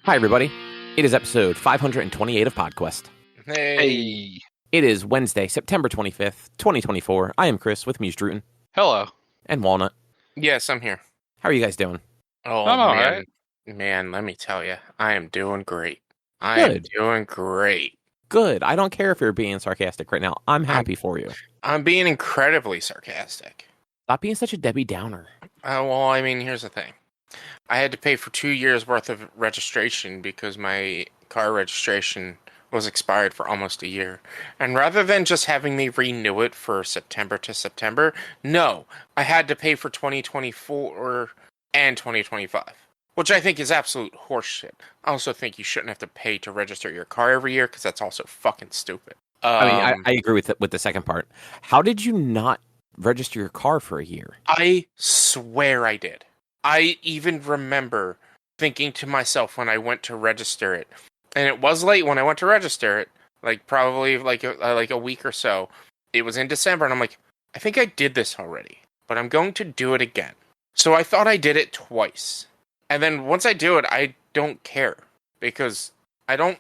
Hi, everybody. It is episode 528 of PodQuest. Hey. It is Wednesday, September 25th, 2024. I am Chris with Muse Druten Hello. and Walnut. Yes, I'm here. How are you guys doing? Oh, I'm all man. right. Man, let me tell you, I am doing great. Good. Doing great. Good. I don't care if you're being sarcastic right now. I'm happy for you. I'm being incredibly sarcastic. Stop being such a Debbie Downer. Well, I mean, here's the thing. I had to pay for 2 years worth of registration because my car registration was expired for almost a year. And rather than just having me renew it for September to September, no, I had to pay for 2024 and 2025. Which I think is absolute horseshit. I also think you shouldn't have to pay to register your car every year because that's also fucking stupid. I agree with the second part. How did you not register your car for a year? I swear I did. I even remember thinking to myself when I went to register it, and it was late when I went to register it, like probably like a week or so. It was in December, and I'm like, I think I did this already, but I'm going to do it again. So I thought I did it twice. And then once I do it, I don't care because I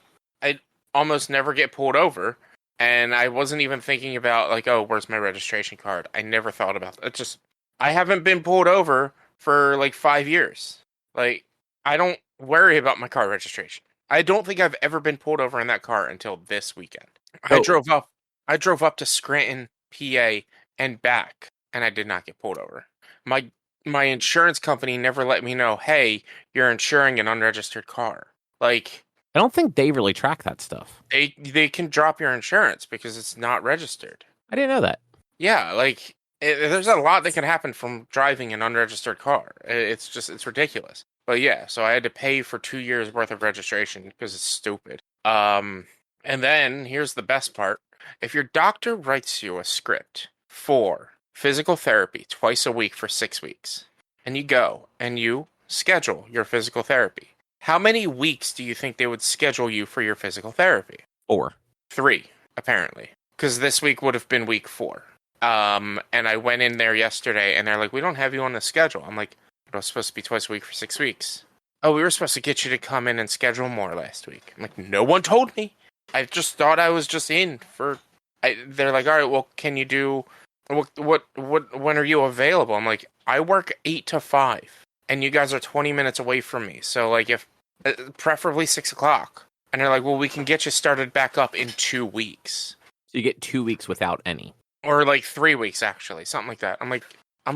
almost never get pulled over. And I wasn't even thinking about like, oh, where's my registration card? I never thought about it. I haven't been pulled over for like 5 years. Like, I don't worry about my car registration. I don't think I've ever been pulled over in that car until this weekend. Oh. I drove up to Scranton, PA, and back, and I did not get pulled over. My insurance company never let me know, hey, you're insuring an unregistered car. Like, I don't think they really track that stuff. they can drop your insurance because it's not registered. I didn't know that. Yeah, like, there's a lot that can happen from driving an unregistered car. It's ridiculous. But yeah, so I had to pay for 2 years worth of registration because it's stupid. And then, here's the best part. If your doctor writes you a script for physical therapy twice a week for 6 weeks, and you go and you schedule your physical therapy, how many weeks do you think they would schedule you for your physical therapy? 4. 3, apparently. Because this week would have been week 4. And I went in there yesterday, and they're like, we don't have you on the schedule. I'm like, it was supposed to be twice a week for 6 weeks. Oh, we were supposed to get you to come in and schedule more last week. I'm like, no one told me. I just thought I was just in for... They're like, all right, well, can you do... when are you available? I'm like, I work 8 to 5, and you guys are 20 minutes away from me. So, like, if preferably 6 o'clock. And they're like, well, we can get you started back up in 2 weeks. So you get 2 weeks without any. Or like 3 weeks, actually, something like that. I'm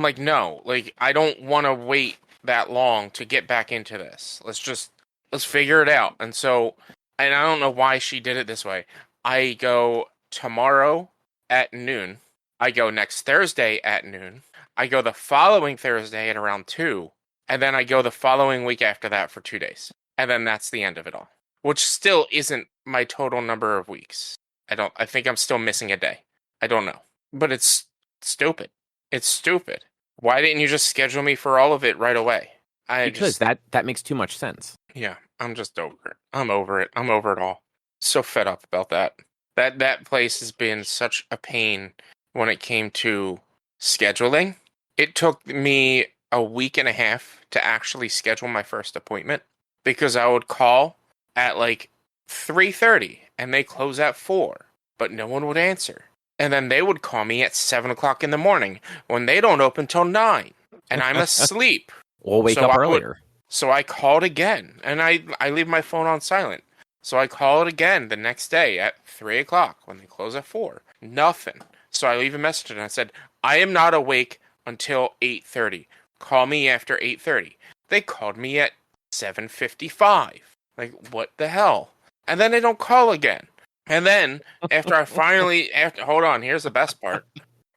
like, no, like, I don't want to wait that long to get back into this. Let's figure it out. And so, and I don't know why she did it this way. I go tomorrow at noon. I go next Thursday at noon. I go the following Thursday at around 2. And then I go the following week after that for 2 days. And then that's the end of it all. Which still isn't my total number of weeks. I think I'm still missing a day. I don't know. But it's stupid. It's stupid. Why didn't you just schedule me for all of it right away? Because that makes too much sense. Yeah, I'm just over it. I'm over it. I'm over it all. So fed up about that. That place has been such a pain when it came to scheduling. It took me a week and a half to actually schedule my first appointment because I would call at like 3:30 and they close at 4, but no one would answer. And then they would call me at 7 o'clock in the morning when they don't open till 9 and I'm asleep. We'll wake up earlier. So I called again and I leave my phone on silent. So I called again the next day at 3 o'clock when they close at 4. Nothing. So I leave a message and I said, I am not awake until 8:30. Call me after 8:30. They called me at 7:55. Like, what the hell? And then they don't call again. And then, after I finally... hold on, here's the best part.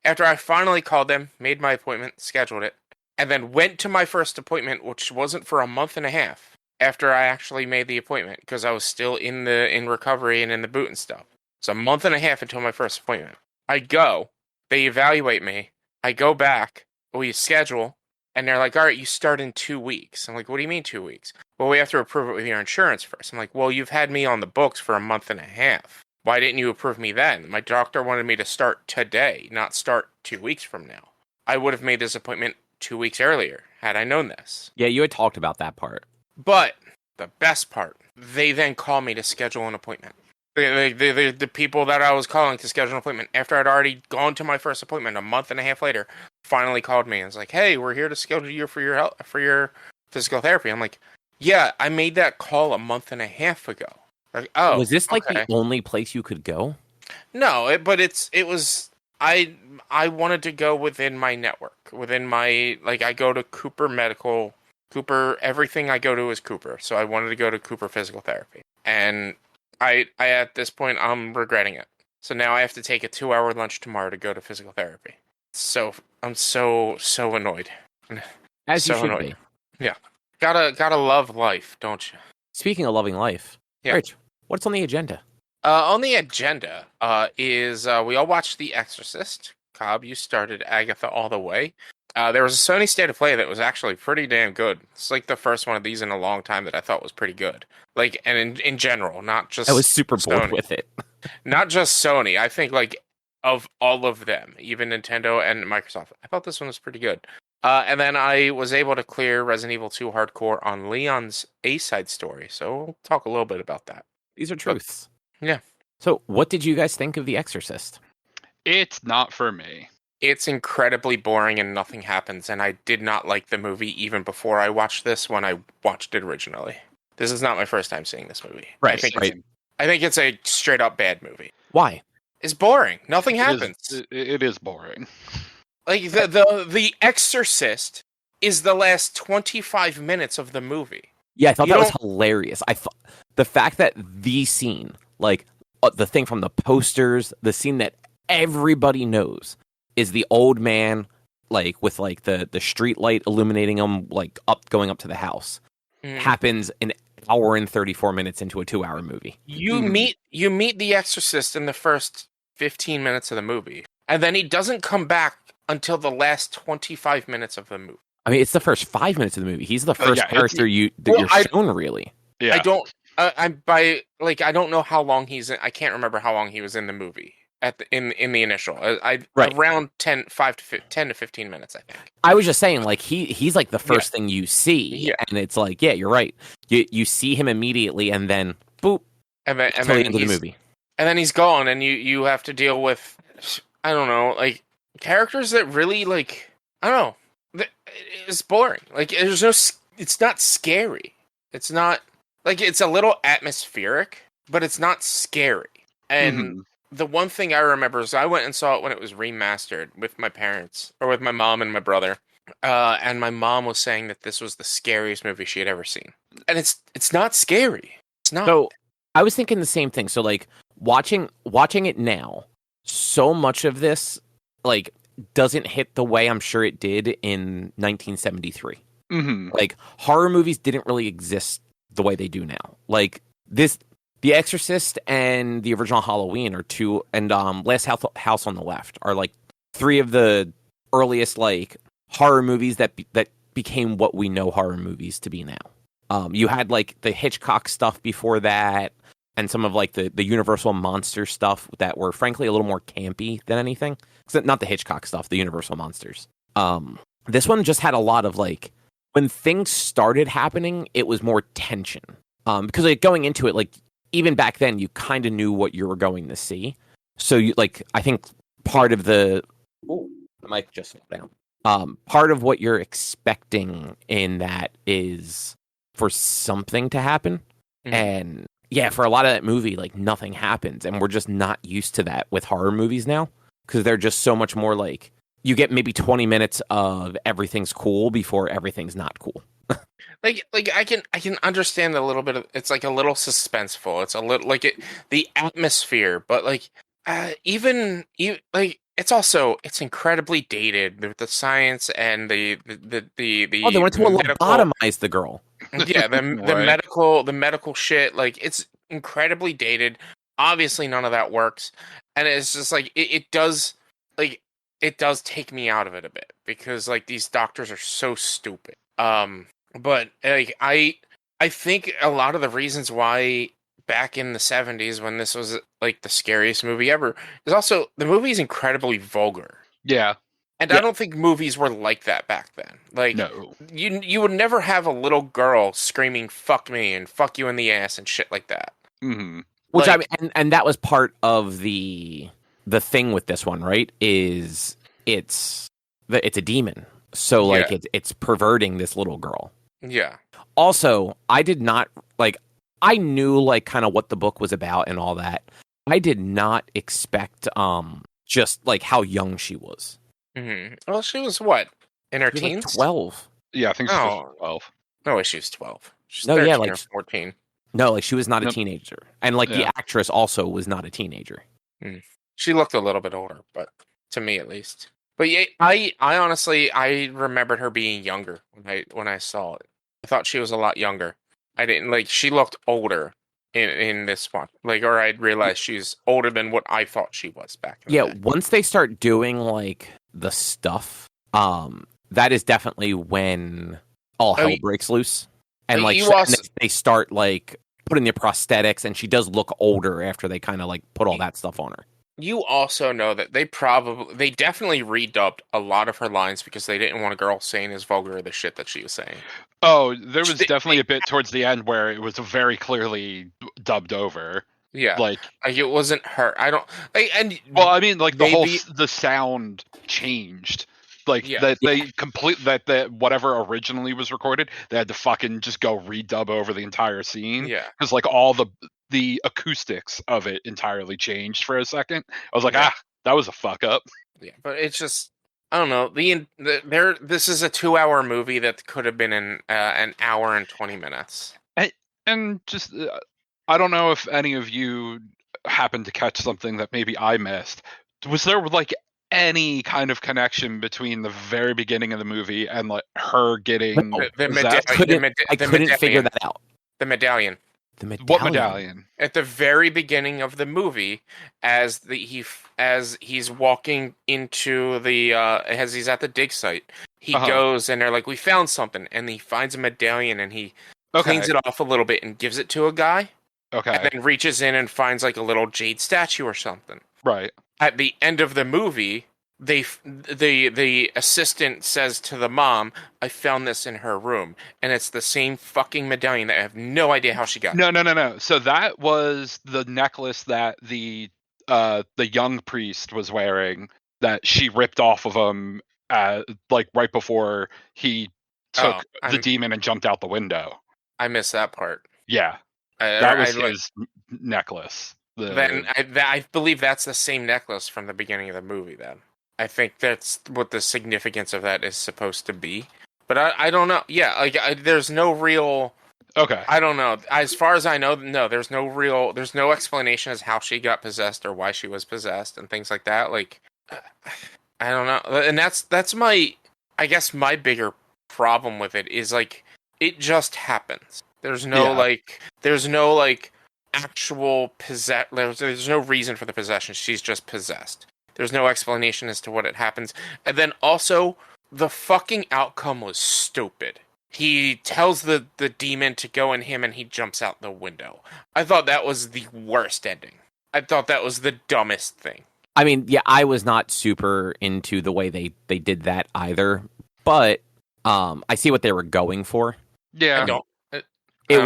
After I finally called them, made my appointment, scheduled it, and then went to my first appointment, which wasn't for a month and a half, after I actually made the appointment, because I was still in recovery and in the boot and stuff. So a month and a half until my first appointment. I go, they evaluate me, I go back, we schedule, and they're like, all right, you start in 2 weeks. I'm like, what do you mean 2 weeks? Well, we have to approve it with your insurance first. I'm like, well, you've had me on the books for a month and a half. Why didn't you approve me then? My doctor wanted me to start today, not start 2 weeks from now. I would have made this appointment 2 weeks earlier had I known this. Yeah, you had talked about that part. But the best part, they then call me to schedule an appointment. The people that I was calling to schedule an appointment after I'd already gone to my first appointment a month and a half later finally called me and was like, "Hey, we're here to schedule you for your physical therapy." I'm like, "Yeah, I made that call a month and a half ago." Like, oh, Was this like okay. the only place you could go? No, it was. I wanted to go within my network, within my I go to Cooper Medical. Cooper, everything I go to is Cooper, so I wanted to go to Cooper Physical Therapy, and I at this point I'm regretting it. So now I have to take a 2-hour lunch tomorrow to go to physical therapy. So I'm so annoyed. As you So should annoyed. be. Yeah, gotta love life, don't you? Speaking of loving life, Yeah. Rich, what's on the agenda? On the agenda is we all watched The Exorcist. Cobb, you started Agatha all the way. There was a Sony State of Play that was actually pretty damn good. It's like the first one of these in a long time that I thought was pretty good. And in general, not just I was super bored Sony. with it. Not just Sony. I think of all of them, even Nintendo and Microsoft, I thought this one was pretty good. And then I was able to clear Resident Evil 2 Hardcore on Leon's A-side story. So we'll talk a little bit about that. These are truths. Yeah. So, what did you guys think of The Exorcist? It's not for me. It's incredibly boring and nothing happens, and I did not like the movie even before I watched this when I watched it originally. This is not my first time seeing this movie. Right, I think it's a straight up bad movie. Why? It's boring. Nothing happens. It is boring. Like the Exorcist is the last 25 minutes of the movie. Yeah, I thought that was hilarious. I thought the fact that the scene, the thing from the posters, the scene that everybody knows is the old man, with the street light illuminating him, going up to the house, happens an hour and 34 minutes into a 2-hour movie. You meet the Exorcist in the first 15 minutes of the movie, and then he doesn't come back until the last 25 minutes of the movie. I mean, it's the first 5 minits of the movie. He's the first character you're shown, really. Yeah. I don't. I don't know how long he's in. I can't remember how long he was in the movie in the initial. Around 10 to 15 minutes, I think. I was just saying, he's the first thing you see, and it's you're right. You see him immediately, and then boop, and then the end of the movie, and then he's gone, and you have to deal with, I don't know, characters that really I don't know. It's boring. There's no. It's not scary. It's not. It's a little atmospheric, but it's not scary. And the one thing I remember is I went and saw it when it was remastered with my parents, or with my mom and my brother. And my mom was saying that this was the scariest movie she had ever seen. And it's not scary. It's not. So I was thinking the same thing. So watching it now, so much of this doesn't hit the way I'm sure it did in 1973. Horror movies didn't really exist the way they do now. The Exorcist and the original Halloween are two, and Last House on the Left are three of the earliest horror movies that became what we know horror movies to be now. You had the Hitchcock stuff before that, and some of the Universal monster stuff that were frankly a little more campy than anything. Except not the Hitchcock stuff, the Universal monsters. This one just had a lot of when things started happening, it was more tension. Because going into it, even back then, you kind of knew what you were going to see. So you I think part of the mic just fell down. Part of what you're expecting in that is for something to happen, and yeah, for a lot of that movie, nothing happens, and we're just not used to that with horror movies now because they're just so much more you get maybe 20 minutes of everything's cool before everything's not cool. I can understand a little bit of it's a little suspenseful. It's a little the atmosphere, but it's incredibly dated with the science and the they went to lobotomize the girl. Yeah, the medical shit. It's incredibly dated. Obviously, none of that works, and it's just it does take me out of it a bit because these doctors are so stupid. But I think a lot of the reasons why back in the 70s when this was the scariest movie ever is also the movie is incredibly vulgar. Yeah. And Yeah. I don't think movies were like that back then. Like, No. you would never have a little girl screaming "fuck me" and "fuck you in the ass" and shit like that. Mm-hmm. Which Like, I mean, and that was part of the thing with this one, right? Is it's a demon, so like Yeah. it's perverting this little girl. yeah. Also, I did not like. I knew like kind of what the book was about and all that. I did not expect just like how young she was. Mm-hmm. Well, she was what, in her She was like teens? 12. Yeah, I think she's Oh. 12. No, she was 12. She's No, 13 yeah, like or 14. no, like she was not a Nope. teenager, and like the Yeah. actress also was not a teenager. She looked a little bit older, but to me at least. But yeah, I honestly I remembered her being younger when I saw it. I thought she was a lot younger. I didn't like she looked older in this one. Like, or I'd realized she's older than what I thought she was back in Yeah, the day. once they start doing like the stuff, that is definitely when all hell breaks loose, and like they start like putting the prosthetics, and she does look older after they kind of like put all that stuff on her. You also know that they definitely redubbed a lot of her lines because they didn't want a girl saying as vulgar the shit that she was saying. Oh, there was definitely a bit towards the end where it was very clearly dubbed over. Yeah, like it wasn't her. I don't. And well, I mean, like maybe, the sound changed. Like Yeah. that whatever originally was recorded, they had to fucking just go redub over the entire scene. Yeah. Because like all the acoustics of it entirely changed for a second. I was like, that was a fuck up. Yeah, but it's just I don't know. This is a 2-hour movie that could have been an hour and 20 minutes. And just I don't know if any of you happened to catch something that maybe I missed. Was there like any kind of connection between the very beginning of the movie and like her getting I couldn't figure that out. The medallion. What medallion? At the very beginning of the movie, as he's walking into the as he's at the dig site, he goes and they're like, "We found something," and he finds a medallion and he cleans it off a little bit and gives it to a guy. Okay. And then reaches in and finds like a little jade statue or something. Right. At the end of the movie, the assistant says to the mom, "I found this in her room," and it's the same fucking medallion that I have no idea how she got. No. So that was the necklace that the young priest was wearing that she ripped off of him, like right before he took the demon and jumped out the window. I missed that part. Yeah, that was his necklace. Then I believe that's the same necklace from the beginning of the movie. Then I think that's what the significance of that is supposed to be. But I don't know. Yeah, like there's no real. Okay. I don't know. As far as I know, no. There's no explanation as how she got possessed or why she was possessed and things like that. Like I don't know. And that's my. I guess my bigger problem with it is like it just happens. There's no actual there's no reason for the possession. She's just possessed. There's no explanation as to what it happens. And then also the fucking outcome was stupid. He tells the demon to go in him and he jumps out the window. I thought that was the worst ending. I thought that was the dumbest thing. I mean, yeah, I was not super into the way they did that either, but I see what they were going for. Yeah. It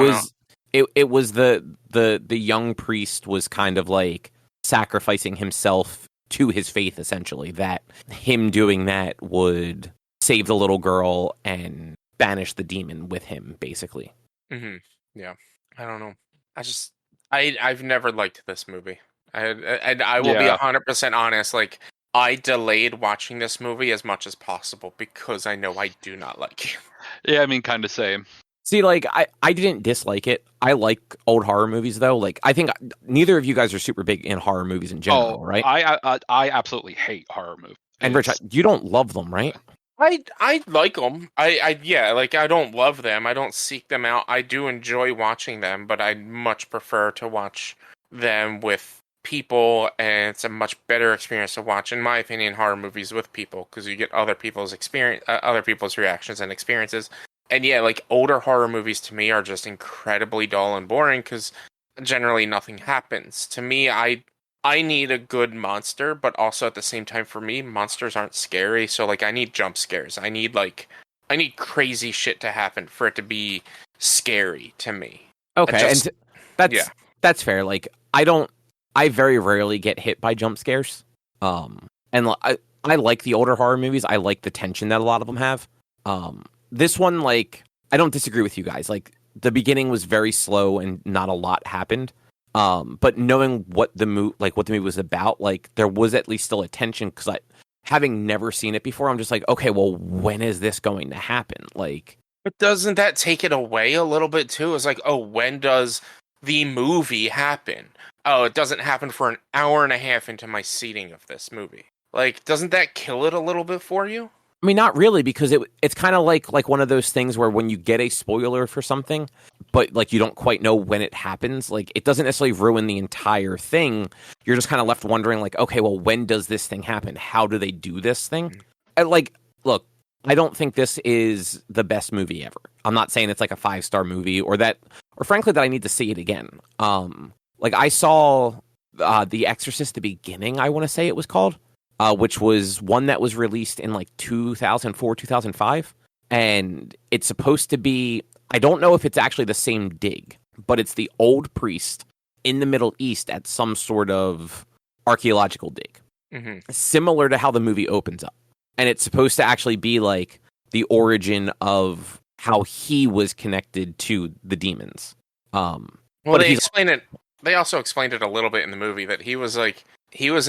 was the young priest was kind of like sacrificing himself to his faith, essentially, that him doing that would save the little girl and banish the demon with him, basically. Mm-hmm. Yeah. I don't know. I've never liked this movie. I will be 100% honest. Like, I delayed watching this movie as much as possible because I know I do not like it. Yeah, I mean, kind of same. See, like, I didn't dislike it. I like old horror movies, though. Like, I think neither of you guys are super big in horror movies in general, right? I absolutely hate horror movies. And Rich, you don't love them, right? I like them. I don't love them. I don't seek them out. I do enjoy watching them, but I much prefer to watch them with people, and it's a much better experience to watch, in my opinion, horror movies with people, because you get other people's experience, other people's reactions and experiences. And yeah, like older horror movies to me are just incredibly dull and boring because generally nothing happens. To me, I I need a good monster, but also at the same time, for me, monsters aren't scary. So like, I need jump scares. I need crazy shit to happen for it to be scary to me. Okay, that's fair. Like, I very rarely get hit by jump scares. And I like the older horror movies. I like the tension that a lot of them have. This one, like, I don't disagree with you guys. Like, the beginning was very slow and not a lot happened. But knowing what the movie was about, like, there was at least still a tension, because having never seen it before, I'm just like, okay, well, when is this going to happen? Like, but doesn't that take it away a little bit too? It's like, oh, when does the movie happen? Oh, it doesn't happen for an hour and a half into my seating of this movie. Like, doesn't that kill it a little bit for you? I mean, not really, because it's kind of like one of those things where when you get a spoiler for something, but like you don't quite know when it happens, like it doesn't necessarily ruin the entire thing. You're just kind of left wondering, like, okay, well, when does this thing happen? How do they do this thing? Look, I don't think this is the best movie ever. I'm not saying it's like a 5-star movie or frankly that I need to see it again. Like I saw The Exorcist, the beginning, I want to say it was called. Which was one that was released in like 2004, 2005. And it's supposed to be, I don't know if it's actually the same dig, but it's the old priest in the Middle East at some sort of archaeological dig. Mm-hmm. Similar to how the movie opens up. And it's supposed to actually be like the origin of how he was connected to the demons. Well, they also explained it a little bit in the movie that he was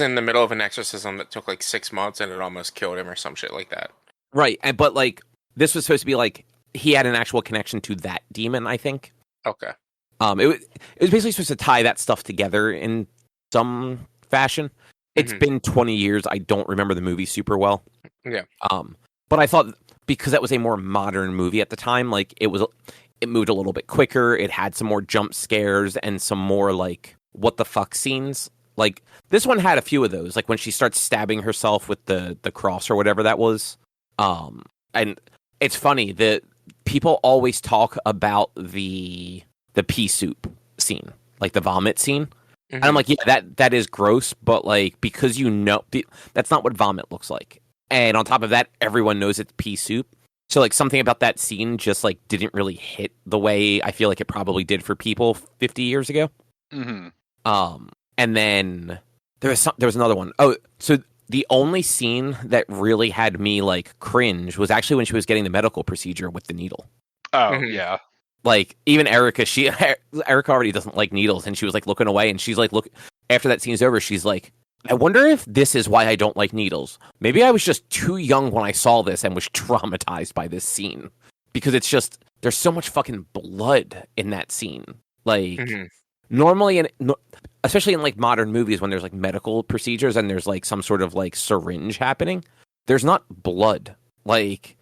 in the middle of an exorcism that took like 6 months and it almost killed him or some shit like that. Right. But like this was supposed to be like he had an actual connection to that demon, I think. Okay. It was basically supposed to tie that stuff together in some fashion. It's been 20 years. I don't remember the movie super well. Yeah. But I thought because that was a more modern movie at the time, like it moved a little bit quicker. It had some more jump scares and some more like what the fuck scenes. Like this one had a few of those, like when she starts stabbing herself with the cross or whatever that was. And it's funny that people always talk about the pea soup scene, like the vomit scene. Mm-hmm. And I'm like, yeah, that is gross, but like because that's not what vomit looks like. And on top of that, everyone knows it's pea soup. So like something about that scene just like didn't really hit the way I feel like it probably did for people 50 years ago. Mm-hmm. And then there was another one. Oh, so the only scene that really had me like cringe was actually when she was getting the medical procedure with the needle. Oh, yeah. Like even Erica already doesn't like needles, and she was like looking away, and she's like, look, after that scene's over, she's like, I wonder if this is why I don't like needles. Maybe I was just too young when I saw this and was traumatized by this scene, because it's just there's so much fucking blood in that scene. Like normally, especially in like modern movies when there's like medical procedures and there's like some sort of like syringe happening, there's not blood. Like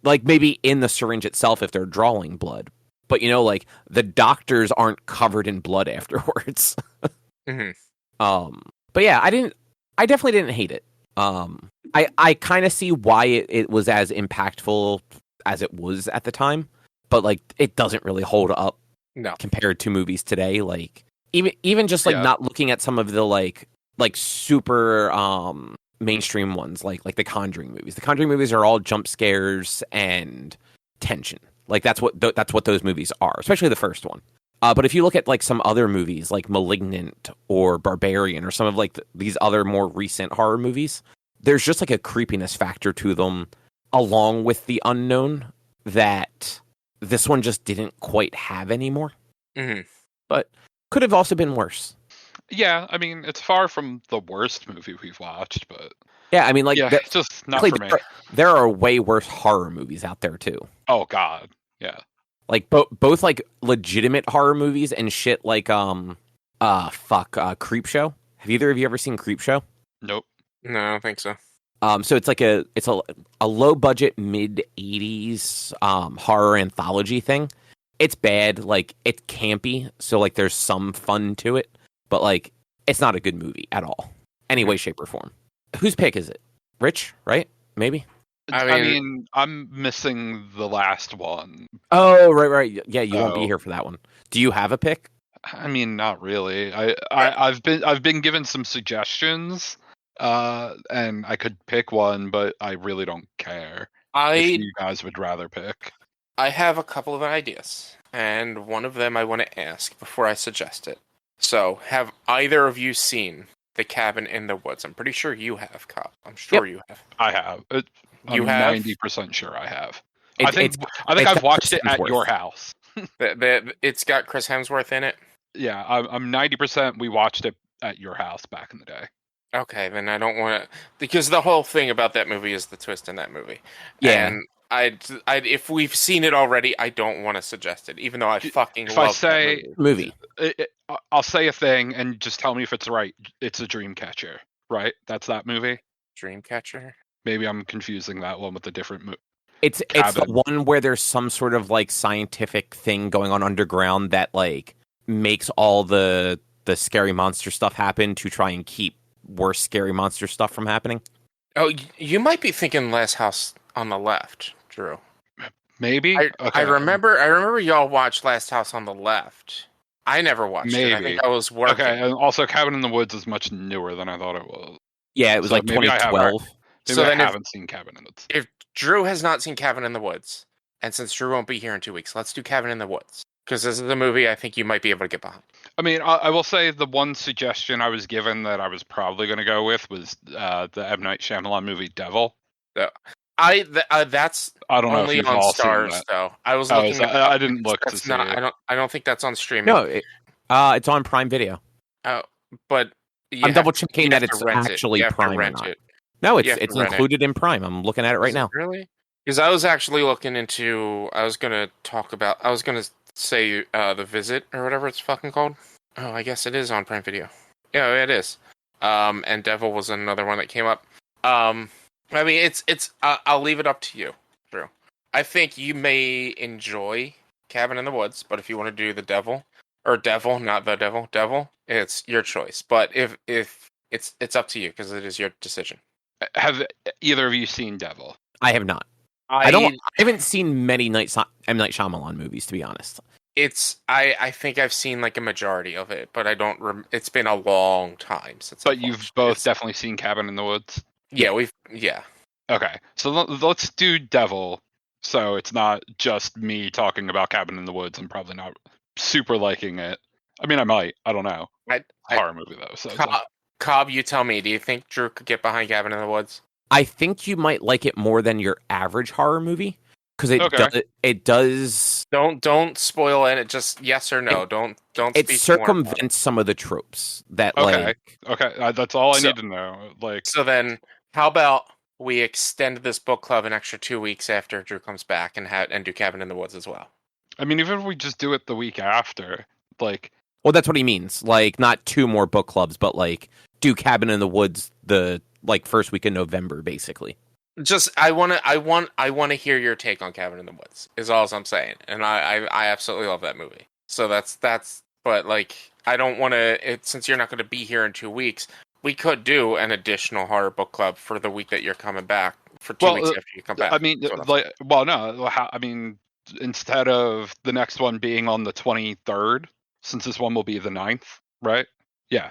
maybe in the syringe itself if they're drawing blood, but like the doctors aren't covered in blood afterwards. But yeah, I definitely didn't hate it. I kind of see why it was as impactful as it was at the time, but like it doesn't really hold up compared to movies today. Like even just like not looking at some of the like super mainstream ones, like the Conjuring movies. The Conjuring movies are all jump scares and tension. Like that's what those movies are, especially the first one. But if you look at like some other movies like Malignant or Barbarian or some of like these other more recent horror movies, there's just like a creepiness factor to them along with the unknown that this one just didn't quite have anymore. But could have also been worse. Yeah, I mean, it's far from the worst movie we've watched, but yeah, I mean, like, it's just not for me. There are way worse horror movies out there too. Oh God, yeah. Like both like legitimate horror movies and shit like Creepshow. Have either of you ever seen Creepshow? Nope. No, I don't think so. So it's like a low budget mid 80s horror anthology thing. It's bad, like it's campy, so like there's some fun to it, but like it's not a good movie at all, any way, shape, or form. Whose pick is it? Rich, right? Maybe. I mean, I'm missing the last one. Oh, right. Yeah, you won't be here for that one. Do you have a pick? I mean, not really. I've been given some suggestions, and I could pick one, but I really don't care if you guys would rather pick. I have a couple of ideas, and one of them I want to ask before I suggest it. So, have either of you seen The Cabin in the Woods? I'm pretty sure you have, Cobb. I'm sure you have. I have. You I'm have? 90% sure I have. I think I've watched it at your house. It's got Chris Hemsworth in it? Yeah, I'm 90% we watched it at your house back in the day. Okay, then I don't want to... Because the whole thing about that movie is the twist in that movie. Yeah. And if we've seen it already, I don't want to suggest it, even though I fucking love that movie. I'll say a thing and just tell me if it's right. It's a Dreamcatcher, right? That's that movie? Dreamcatcher? Maybe I'm confusing that one with a different movie. It's the one where there's some sort of like scientific thing going on underground that like makes all the scary monster stuff happen to try and keep worse scary monster stuff from happening. Oh, you might be thinking Last House on the Left, Drew. Maybe. I remember y'all watched Last House on the Left. I never watched it. I think I was working. Okay, and also Cabin in the Woods is much newer than I thought it was. Yeah, it was like 2012. Maybe I haven't seen Cabin in the Woods. If Drew has not seen Cabin in the Woods, and since Drew won't be here in 2 weeks, let's do Cabin in the Woods. Because this is a movie I think you might be able to get behind. I mean, I will say the one suggestion I was given that I was probably going to go with was the M. Night Shyamalan movie Devil. That's I don't know only if you've on all Stars, seen that. though. I was looking. I didn't look to see it. I don't think that's on streaming. No, it's on Prime Video. Oh, but I'm double checking that it's actually Prime or not. No, it's included in Prime. I'm looking at it right now. Really? Because I was actually looking into. I was going to say The Visit or whatever it's fucking called. Oh, I guess it is on Prime Video. Yeah, it is. And Devil was another one that came up. I mean, it's. I'll leave it up to you, Drew. I think you may enjoy Cabin in the Woods, but if you want to do the Devil, not the Devil, it's your choice. But if it's up to you because it is your decision. Have either of you seen Devil? I have not. I haven't seen many M. Night Shyamalan movies, to be honest. I think I've seen like a majority of it, but I don't. It's been a long time since. But you've both definitely seen Cabin in the Woods. Yeah, Okay, so let's do Devil. So it's not just me talking about Cabin in the Woods. I'm probably not super liking it. I mean, I might. I don't know. Horror movie though. So Cobb, you tell me. Do you think Drew could get behind Cabin in the Woods? I think you might like it more than your average horror movie because it does. Don't spoil it. Just yes or no. Don't. It circumvents some of the tropes that Okay, that's all I need to know. So then, how about we extend this book club an extra 2 weeks after Drew comes back and do Cabin in the Woods as well? I mean, even if we just do it the week after, well, that's what he means. Like, not 2 more book clubs, but like do Cabin in the Woods the first week of November, basically. Just I want to hear your take on Cabin in the Woods. Is all I'm saying, and I absolutely love that movie. So that's. But like, I don't want to. Since you're not going to be here in 2 weeks, we could do an additional horror book club for the week that you're coming back. For 2 weeks after you come back. I mean, instead of the next one being on the 23rd, since this one will be the 9th, right? Yeah.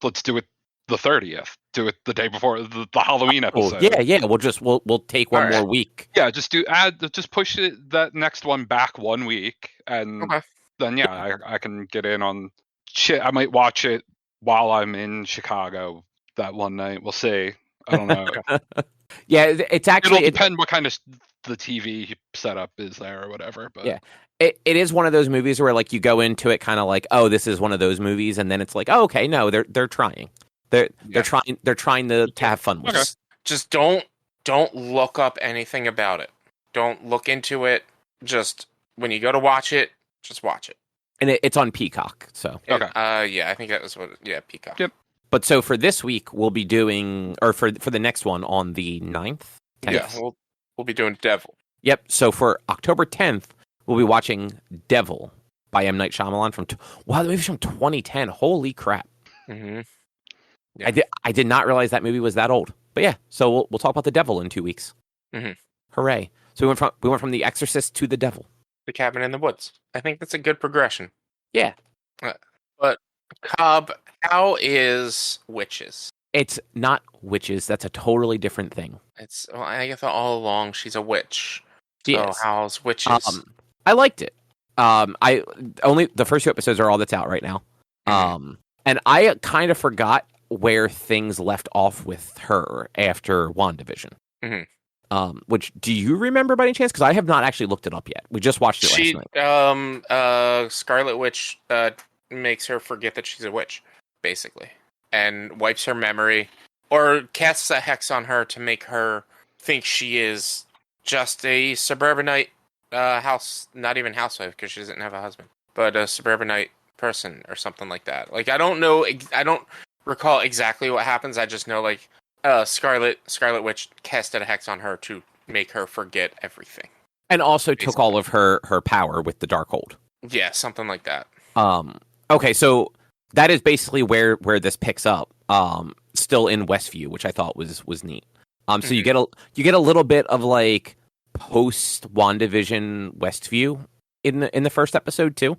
Let's do it the 30th. Do it the day before the Halloween episode. Yeah. We'll take one more week. Yeah, just push that next one back 1 week, and then I can get in on shit. I might watch it while I'm in Chicago that one night. We'll see. I don't know. Yeah, it's actually it'll depend what kind of the TV setup is there or whatever. But yeah, it is one of those movies where like you go into it kind of like, oh, this is one of those movies, and then it's like, oh, okay, no, they're trying. They're trying to have fun with it. Just don't look up anything about it. Don't look into it. Just when you go to watch it, just watch it. And it's on Peacock, so. Okay. I think that was Peacock. Yep. But so for this week, we'll be doing, or for the next one on the 9th? 10th. Yeah, we'll be doing Devil. Yep. So for October 10th, we'll be watching Devil by M. Night Shyamalan the movie's from 2010. Holy crap. Mm-hmm. Yeah. I did not realize that movie was that old. But yeah, so we'll talk about The Devil in 2 weeks. Mm-hmm. Hooray. So we went from The Exorcist to The Devil. The Cabin in the Woods. I think that's a good progression. Yeah. But Cobb, how is witches? It's not witches. That's a totally different thing. It's Agatha All Along. She's a witch. She So is. how's witches? I liked it. I only the first 2 episodes are all that's out right now. And I kind of forgot where things left off with her after WandaVision. Which do you remember by any chance? Because I have not actually looked it up yet. We just watched it last night. Scarlet Witch makes her forget that she's a witch, basically, and wipes her memory, or casts a hex on her to make her think she is just a suburbanite not even housewife, because she doesn't have a husband, but a suburbanite person or something like that. Like, I don't know, I don't recall exactly what happens. I just know, like, Scarlet Witch casted a hex on her to make her forget everything, and also basically took all of her power with the Darkhold. Yeah, something like that. Okay, so that is basically where this picks up. Still in Westview, which I thought was neat. So you get a little bit of like post WandaVision Westview in the first episode too.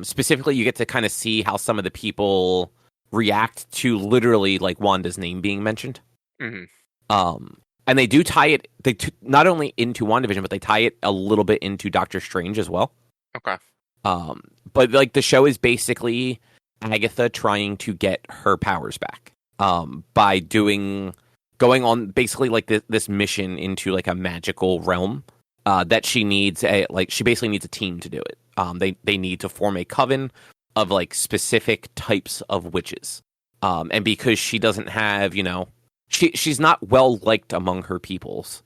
Specifically, you get to kind of see how some of the people react to literally like Wanda's name being mentioned. And they do tie it not only into WandaVision, but they tie it a little bit into Doctor Strange as well. Okay. But like the show is basically Agatha trying to get her powers back. By going on basically like this mission into like a magical realm. That she needs she basically needs a team to do it. They need to form a coven of like specific types of witches. And because she doesn't have, she's not well liked among her peoples.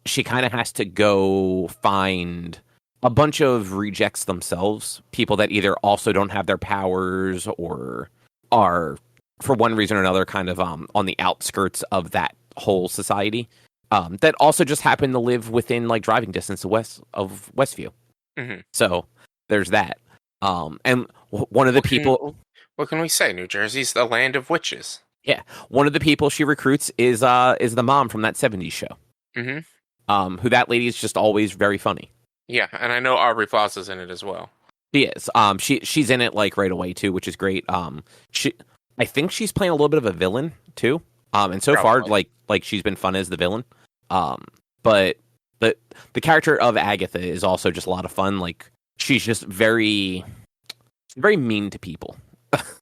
She kind of has to go find a bunch of rejects themselves, people that either also don't have their powers or are, for one reason or another, kind of on the outskirts of that whole society. That also just happen to live within like driving distance of Westview. So there's that. And one of the people. What can we say? New Jersey's the land of witches. Yeah, one of the people she recruits is the mom from that '70s show. Who that lady is just always very funny. Yeah, and I know Aubrey Plaza's in it as well. She is. She's in it like right away too, which is great. I think she's playing a little bit of a villain too. And so far, like she's been fun as the villain. But the character of Agatha is also just a lot of fun. Like she's just very mean to people.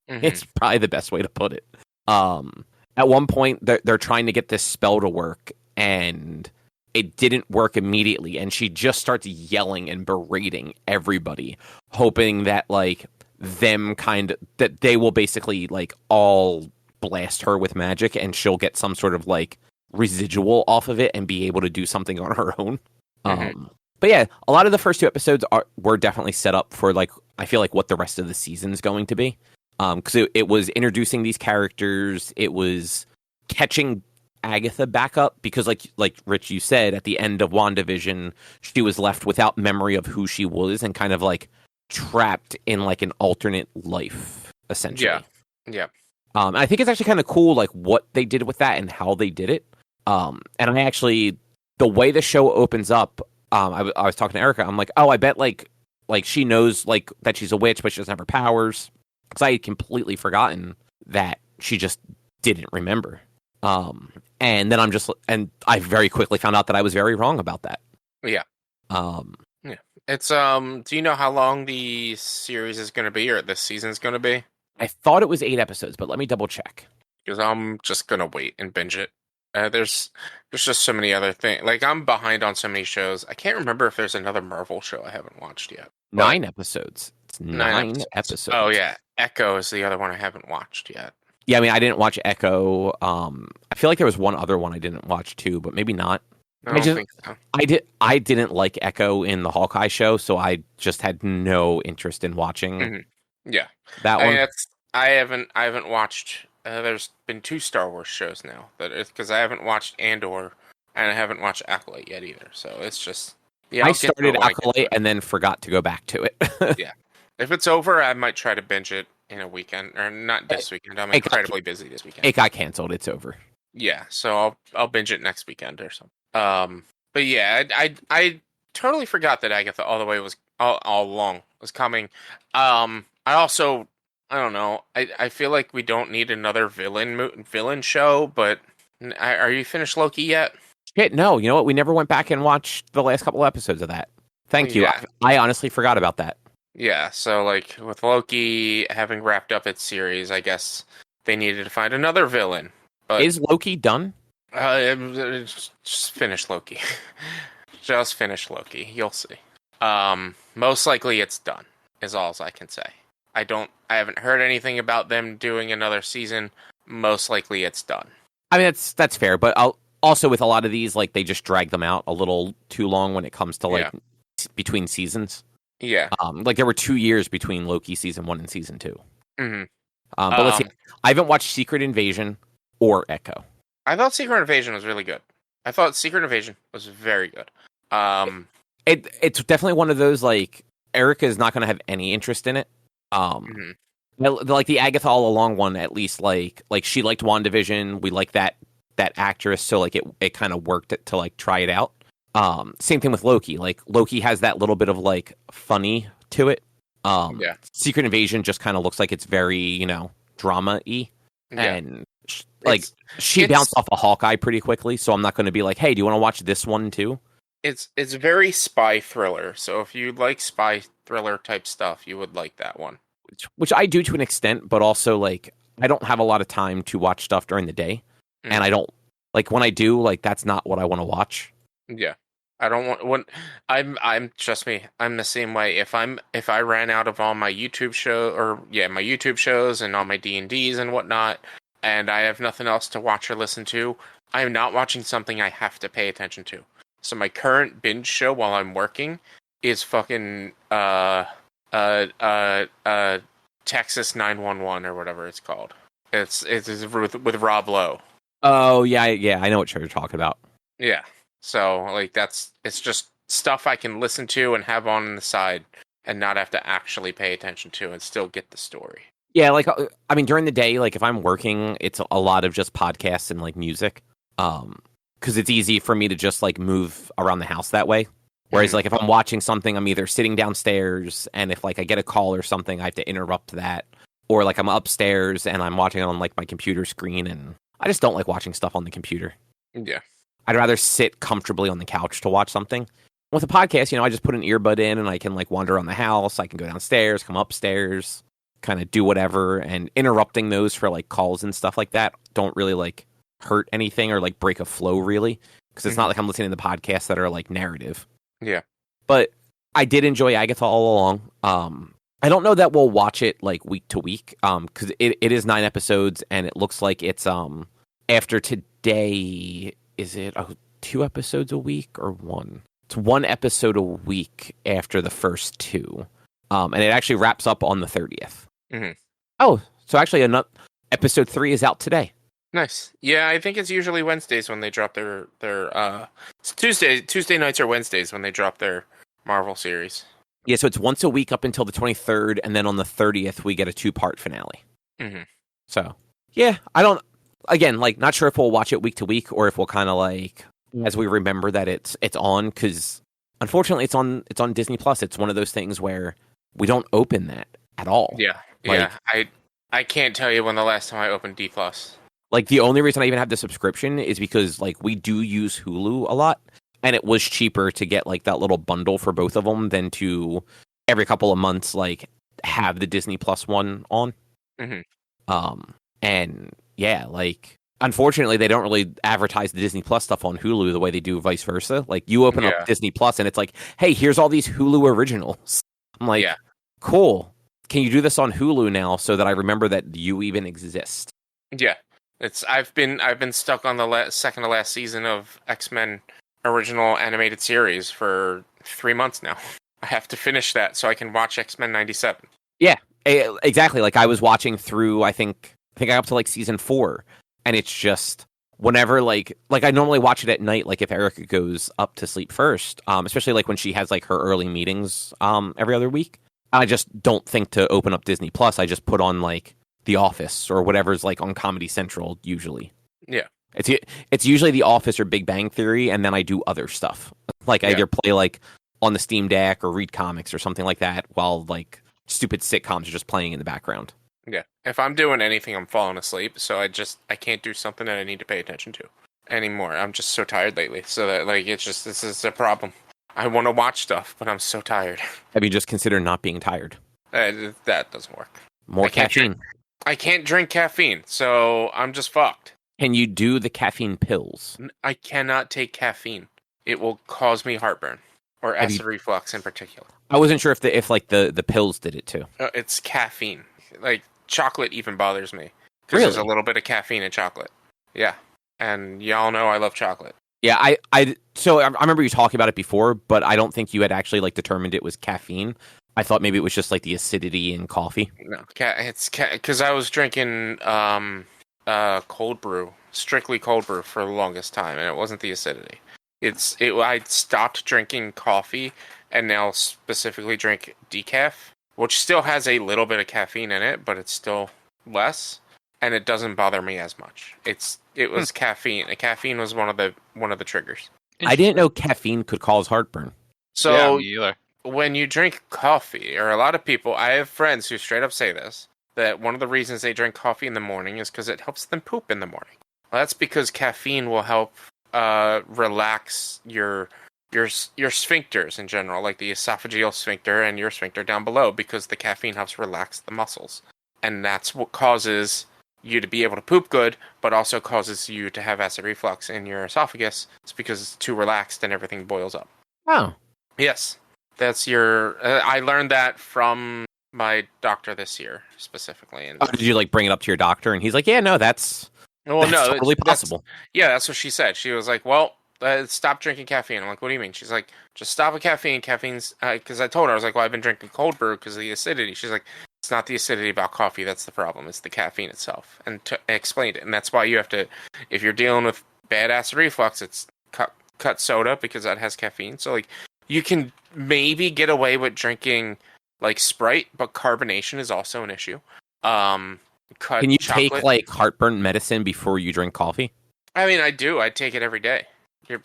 It's probably the best way to put it. At one point, they're trying to get this spell to work, and it didn't work immediately, and she just starts yelling and berating everybody, hoping that like that they will basically like all blast her with magic, and she'll get some sort of like residual off of it and be able to do something on her own. But yeah, a lot of the first 2 episodes were definitely set up for like I feel like what the rest of the season is going to be. Because it was introducing these characters, it was catching Agatha back up, because like Rich, you said, at the end of WandaVision, she was left without memory of who she was and kind of like trapped in like an alternate life, essentially. Yeah. I think it's actually kind of cool, like what they did with that and how they did it. And I actually, the way the show opens up, I was talking to Erica. I'm like, oh, I bet like she knows like that she's a witch, but she doesn't have her powers. Because I had completely forgotten that she just didn't remember. And then I very quickly found out that I was very wrong about that. Yeah. Yeah. It's do you know how long the series is going to be, or this season is going to be? I thought it was 8 episodes, but let me double check. Because I'm just going to wait and binge it. There's just so many other things. Like, I'm behind on so many shows. I can't remember if there's another Marvel show I haven't watched yet. 9 episodes. It's 9 episodes. Oh, yeah. Echo is the other one I haven't watched yet. Yeah, I mean, I didn't watch Echo. I feel like there was one other one I didn't watch too, but maybe not. I don't think so. I didn't like Echo in the Hawkeye show, so I just had no interest in watching. Yeah, that one. I haven't watched. There's been 2 Star Wars shows now because I haven't watched Andor and I haven't watched Acolyte yet either. So it's just I started Acolyte and then forgot to go back to it. Yeah, if it's over, I might try to binge it in a weekend, or not this weekend. I'm incredibly busy this weekend. It got canceled. It's over. Yeah, so I'll binge it next weekend or something. But yeah, I totally forgot that Agatha All Along was coming. I don't know. I feel like we don't need another villain show, but are you finished Loki yet? Shit, no. You know what? We never went back and watched the last couple episodes of that. Thank you. Yeah. I honestly forgot about that. Yeah, so like with Loki having wrapped up its series, I guess they needed to find another villain. But is Loki done? Just finish Loki. Just finish Loki. You'll see. Most likely it's done, is all I can say. I haven't heard anything about them doing another season. Most likely it's done. I mean, that's fair, but also with a lot of these, like, they just drag them out a little too long when it comes to, like, between seasons. Yeah. Like, there were 2 years between Loki season 1 and season 2. Mm-hmm. But let's see. I haven't watched Secret Invasion or Echo. I thought Secret Invasion was really good. I thought Secret Invasion was very good. It's definitely one of those, like, Erica is not going to have any interest in it. Like the Agatha All Along one, at least, like she liked WandaVision. We like that actress, so like it kind of worked to like try it out. Same thing with Loki. Like Loki has that little bit of like funny to it. Secret Invasion just kind of looks like it's very, drama-y. And she bounced off a Hawkeye pretty quickly, so I'm not going to be like, hey, do you want to watch this one too? It's very spy thriller, so if you like spy thriller type stuff, you would like that one. Which I do to an extent, but also like I don't have a lot of time to watch stuff during the day, and I don't like when I do, like that's not what I want to watch. Yeah. I don't want when I'm trust me, I'm the same way. If I ran out of all my YouTube my YouTube shows and all my D&Ds and whatnot, and I have nothing else to watch or listen to, I am not watching something I have to pay attention to. So my current binge show while I'm working is fucking Texas 911 or whatever it's called. It's with Rob Lowe. Oh yeah, I know what show you're talking about. Yeah. So, like, it's just stuff I can listen to and have on the side and not have to actually pay attention to and still get the story. Yeah, like, I mean, during the day, like, if I'm working, it's a lot of just podcasts and, like, music. Because it's easy for me to just, like, move around the house that way. Whereas, like, if I'm watching something, I'm either sitting downstairs, and if, like, I get a call or something, I have to interrupt that. Or, like, I'm upstairs, and I'm watching it on, like, my computer screen, and I just don't like watching stuff on the computer. Yeah. I'd rather sit comfortably on the couch to watch something. With a podcast, I just put an earbud in and I can like wander around the house. I can go downstairs, come upstairs, kind of do whatever. And interrupting those for like calls and stuff like that don't really like hurt anything or like break a flow really. Because it's not like I'm listening to podcasts that are like narrative. Yeah. But I did enjoy Agatha All Along. I don't know that we'll watch it like week to week. Because it is 9 episodes and it looks like it's after today. Is it 2 episodes a week or 1? It's 1 episode a week after the first 2. And it actually wraps up on the 30th. Mm-hmm. Oh, so actually episode 3 is out today. Nice. Yeah, I think it's usually Wednesdays when they drop their Tuesday nights or Wednesdays when they drop their Marvel series. Yeah, so it's once a week up until the 23rd, and then on the 30th we get a 2-part finale. Mm-hmm. So, yeah, Again, like, not sure if we'll watch it week to week or if we'll kind of like, as we remember that it's on, because unfortunately it's on Disney Plus. It's one of those things where we don't open that at all. Yeah, like, yeah. I can't tell you when the last time I opened D Plus. Like the only reason I even have the subscription is because like we do use Hulu a lot, and it was cheaper to get like that little bundle for both of them than to every couple of months like have the Disney Plus one on. Mm-hmm. And yeah, like, unfortunately, they don't really advertise the Disney Plus stuff on Hulu the way they do vice versa. Like, you open up Disney Plus, and it's like, hey, here's all these Hulu originals. I'm like, cool. Can you do this on Hulu now so that I remember that you even exist? Yeah. I've been stuck on the second to last season of X-Men original animated series for 3 months now. I have to finish that so I can watch X-Men 97. Yeah, exactly. Like, I was watching through, I think I got up to like season 4, and it's just whenever like I normally watch it at night, like if Erica goes up to sleep first, especially like when she has like her early meetings every other week. I just don't think to open up Disney Plus. I just put on like The Office or whatever's like on Comedy Central usually. Yeah, it's usually The Office or Big Bang Theory, and then I do other stuff like I either play like on the Steam Deck or read comics or something like that while like stupid sitcoms are just playing in the background. Yeah. If I'm doing anything, I'm falling asleep. So I can't do something that I need to pay attention to anymore. I'm just so tired lately. So that this is a problem. I want to watch stuff, but I'm so tired. Have you just considered not being tired? That doesn't work. More caffeine. I can't drink caffeine, so I'm just fucked. Can you do the caffeine pills? I cannot take caffeine. It will cause me heartburn or acid reflux in particular. I wasn't sure if the pills did it too. It's caffeine. Like chocolate even bothers me because there's a little bit of caffeine in chocolate. Yeah, and y'all know I love chocolate. Yeah, so I remember you talking about it before, but I don't think you had actually like determined it was caffeine. I thought maybe it was just like the acidity in coffee. No, it's because I was drinking cold brew, strictly cold brew for the longest time, and it wasn't the acidity. I stopped drinking coffee and now specifically drink decaf, which still has a little bit of caffeine in it, but it's still less, and it doesn't bother me as much. It was caffeine. Caffeine was one of the triggers. I didn't know caffeine could cause heartburn. So yeah, me either. When you drink coffee, or a lot of people, I have friends who straight up say this, that one of the reasons they drink coffee in the morning is because it helps them poop in the morning. Well, that's because caffeine will help relax your sphincters in general, like the esophageal sphincter and your sphincter down below, because the caffeine helps relax the muscles. And that's what causes you to be able to poop good, but also causes you to have acid reflux in your esophagus. It's because it's too relaxed and everything boils up. Oh. Yes. That's I learned that from my doctor this year, specifically. And did you like bring it up to your doctor? And he's like, yeah, no, that's totally possible. That's what she said. She was like, well, stop drinking caffeine. I'm like, what do you mean? She's like, just stop with caffeine. Caffeine's, because I told her, I was like, well, I've been drinking cold brew because of the acidity. She's like, it's not the acidity about coffee that's the problem. It's the caffeine itself. And I explained it. And that's why you have to, if you're dealing with bad acid reflux, it's cut soda because that has caffeine. So like, you can maybe get away with drinking like Sprite, but carbonation is also an issue. Can you take like heartburn medicine before you drink coffee? I mean, I do. I take it every day.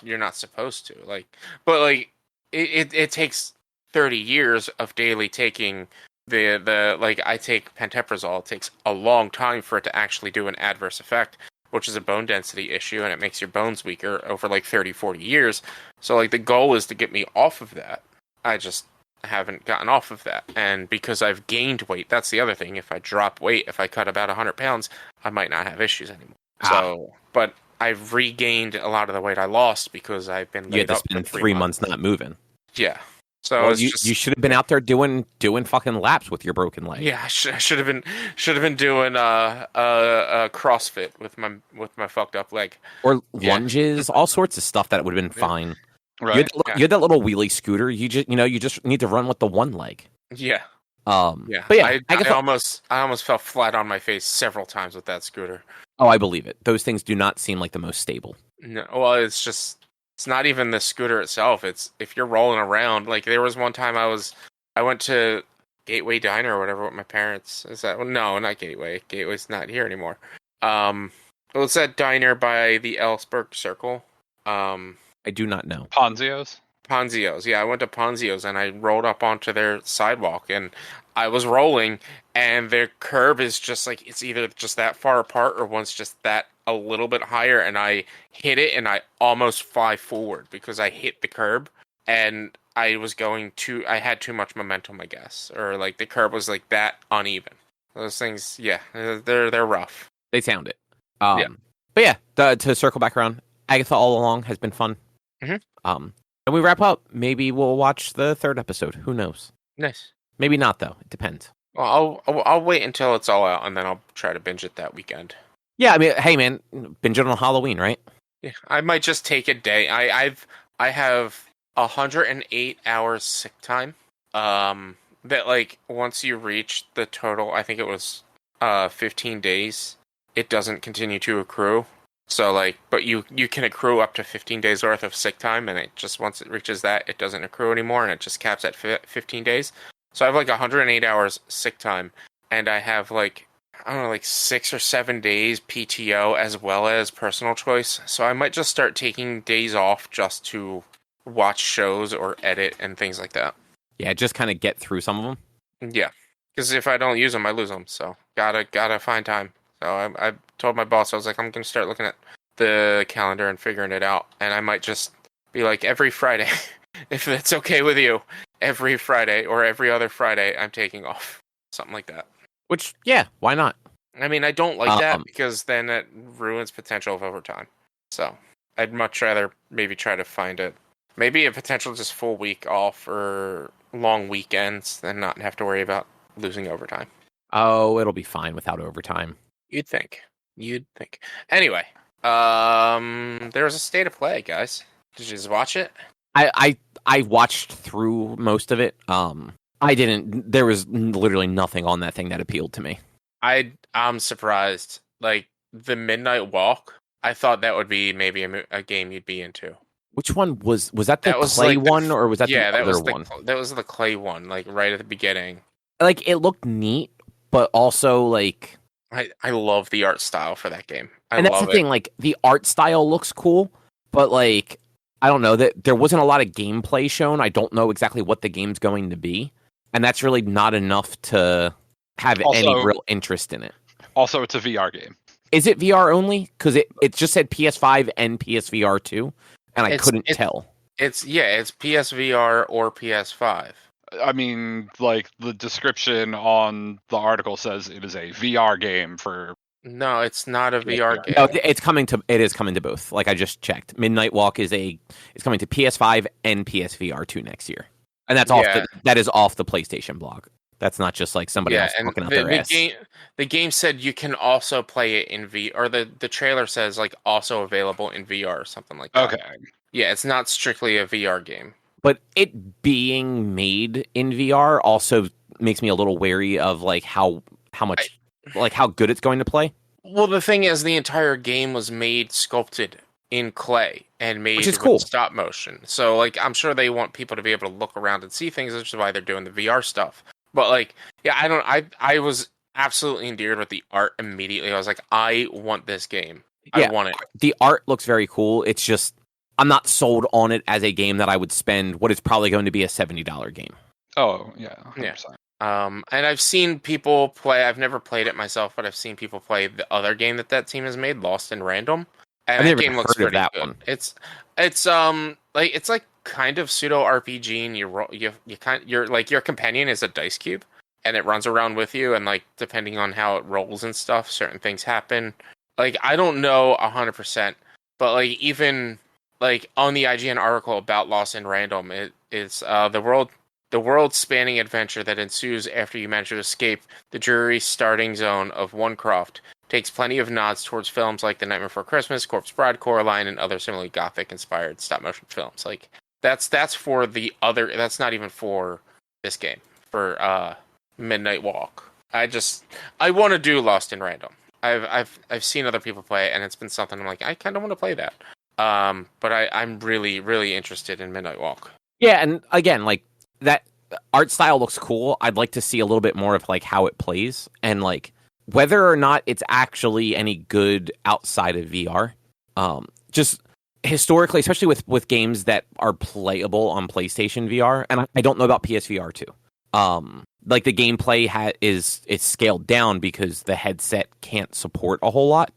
You're not supposed to, but it takes 30 years of daily taking I take pantoprazole. It takes a long time for it to actually do an adverse effect, which is a bone density issue, and it makes your bones weaker over 30, 40 years. So the goal is to get me off of that. I just haven't gotten off of that. And because I've gained weight, that's the other thing. If I drop weight, if I cut about 100 pounds, I might not have issues anymore. So, but I've regained a lot of the weight I lost because I've been laid up for 3 months not moving. Yeah. So you should have been out there doing fucking laps with your broken leg. Yeah, I should have been doing CrossFit with my fucked up leg, or lunges, all sorts of stuff that would have been fine. Right. You had that little wheelie scooter. You just need to run with the one leg. Yeah. Yeah. But yeah, I almost fell flat on my face several times with that scooter. Oh, I believe it. Those things do not seem like the most stable. No, well, it's not even the scooter itself. It's if you're rolling around. Like there was one time I went to Gateway Diner or whatever with my parents. Is that no, not Gateway. Gateway's not here anymore. It's that diner by the Ellsberg Circle. I do not know. Ponzio's? Ponzio's. Yeah, I went to Ponzio's and I rolled up onto their sidewalk and I was rolling and their curb is just it's either just that far apart or one's just that a little bit higher, and I hit it and I almost fly forward because I hit the curb and I had too much momentum, I guess, or the curb was that uneven. Those things, yeah, they're rough. They sound it. Yeah. But yeah, to circle back around, Agatha All Along has been fun. Mm-hmm. And we wrap up. Maybe we'll watch the third episode. Who knows? Nice. Maybe not though. It depends. Well, I'll wait until it's all out and then I'll try to binge it that weekend. Yeah, I mean, hey man, binge it on Halloween, right? Yeah, I might just take a day. I have 108 hours sick time. That once you reach the total, I think it was 15 days, it doesn't continue to accrue. So but you can accrue up to 15 days worth of sick time, and it just once it reaches that, it doesn't accrue anymore, and it just caps at 15 days. So I have 108 hours sick time, and I have I don't know, 6 or 7 days PTO as well as personal choice. So I might just start taking days off just to watch shows or edit and things like that. Yeah, just kind of get through some of them. Yeah. Because if I don't use them, I lose them. So gotta find time. So I told my boss, I was like, I'm gonna start looking at the calendar and figuring it out, and I might just be like every Friday, if that's okay with you, every Friday or every other Friday, I'm taking off, something like that. Which, yeah, why not? I mean, I don't like that because then it ruins potential of overtime. So I'd much rather maybe try to find maybe a potential just full week off or long weekends than not have to worry about losing overtime. Oh, it'll be fine without overtime. You'd think. Anyway, there was a state of play, guys. Did you just watch it? I watched through most of it. I didn't. There was literally nothing on that thing that appealed to me. I'm surprised. Like the Midnight Walk, I thought that would be maybe a game you'd be into. Which one was that? The Clay one, or was that the other one? That was the Clay one, like right at the beginning. Like it looked neat, but also like I love the art style for that game. And that's the thing. Like the art style looks cool, but like I don't know that there wasn't a lot of gameplay shown. I don't know exactly what the game's going to be, and that's really not enough to have any real interest in it. Also, it's a VR game. Is it VR only? Because it just said PS5 and PSVR 2, and I couldn't tell. It's PSVR or PS5. I mean, like the description on the article says it is a VR game for. No, it's not a VR game. No, it is coming to both. Like I just checked. Midnight Walk is coming to PS5 and PSVR 2 next year, and that's that is off the PlayStation blog. That's not just like somebody else talking out their ass. The game said you can also play it in VR, or the trailer says like also available in VR or something like that. Okay. Yeah, it's not strictly a VR game. But it being made in VR also makes me a little wary of like how much how good it's going to play. Well, the thing is, the entire game was sculpted in clay and made with stop motion. So like I'm sure they want people to be able to look around and see things, which is why they're doing the VR stuff. But like, yeah, I was absolutely endeared with the art immediately. I was like, I want this game. I want it. The art looks very cool. It's just I'm not sold on it as a game that I would spend what is probably going to be a $70 game. Oh, yeah. 100%. Yeah. And I've seen people play, I've never played it myself, but I've seen people play the other game that team has made, Lost in Random. And that game looks pretty good. One. It's like kind of pseudo RPG, and your companion is a dice cube, and it runs around with you, and like depending on how it rolls and stuff, certain things happen. Like I don't know 100%, but like even like on the IGN article about Lost in Random, it's the world-spanning adventure that ensues after you manage to escape the dreary starting zone of Onecroft takes plenty of nods towards films like The Nightmare Before Christmas, Corpse Bride, Coraline, and other similarly gothic-inspired stop-motion films. Like that's for the other. That's not even for this game. For Midnight Walk. I want to do Lost in Random. I've seen other people play it, and it's been something I'm like, I kind of want to play that. But I'm really, really interested in Midnight Walk. Yeah, and again, like that art style looks cool. I'd like to see a little bit more of like how it plays and like whether or not it's actually any good outside of VR. Just historically, especially with games that are playable on PlayStation VR, and I don't know about PSVR too. Like the gameplay is scaled down because the headset can't support a whole lot.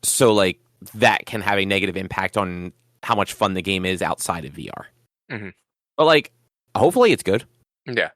So like that can have a negative impact on how much fun the game is outside of VR. Mm-hmm. But like, hopefully it's good. Yeah.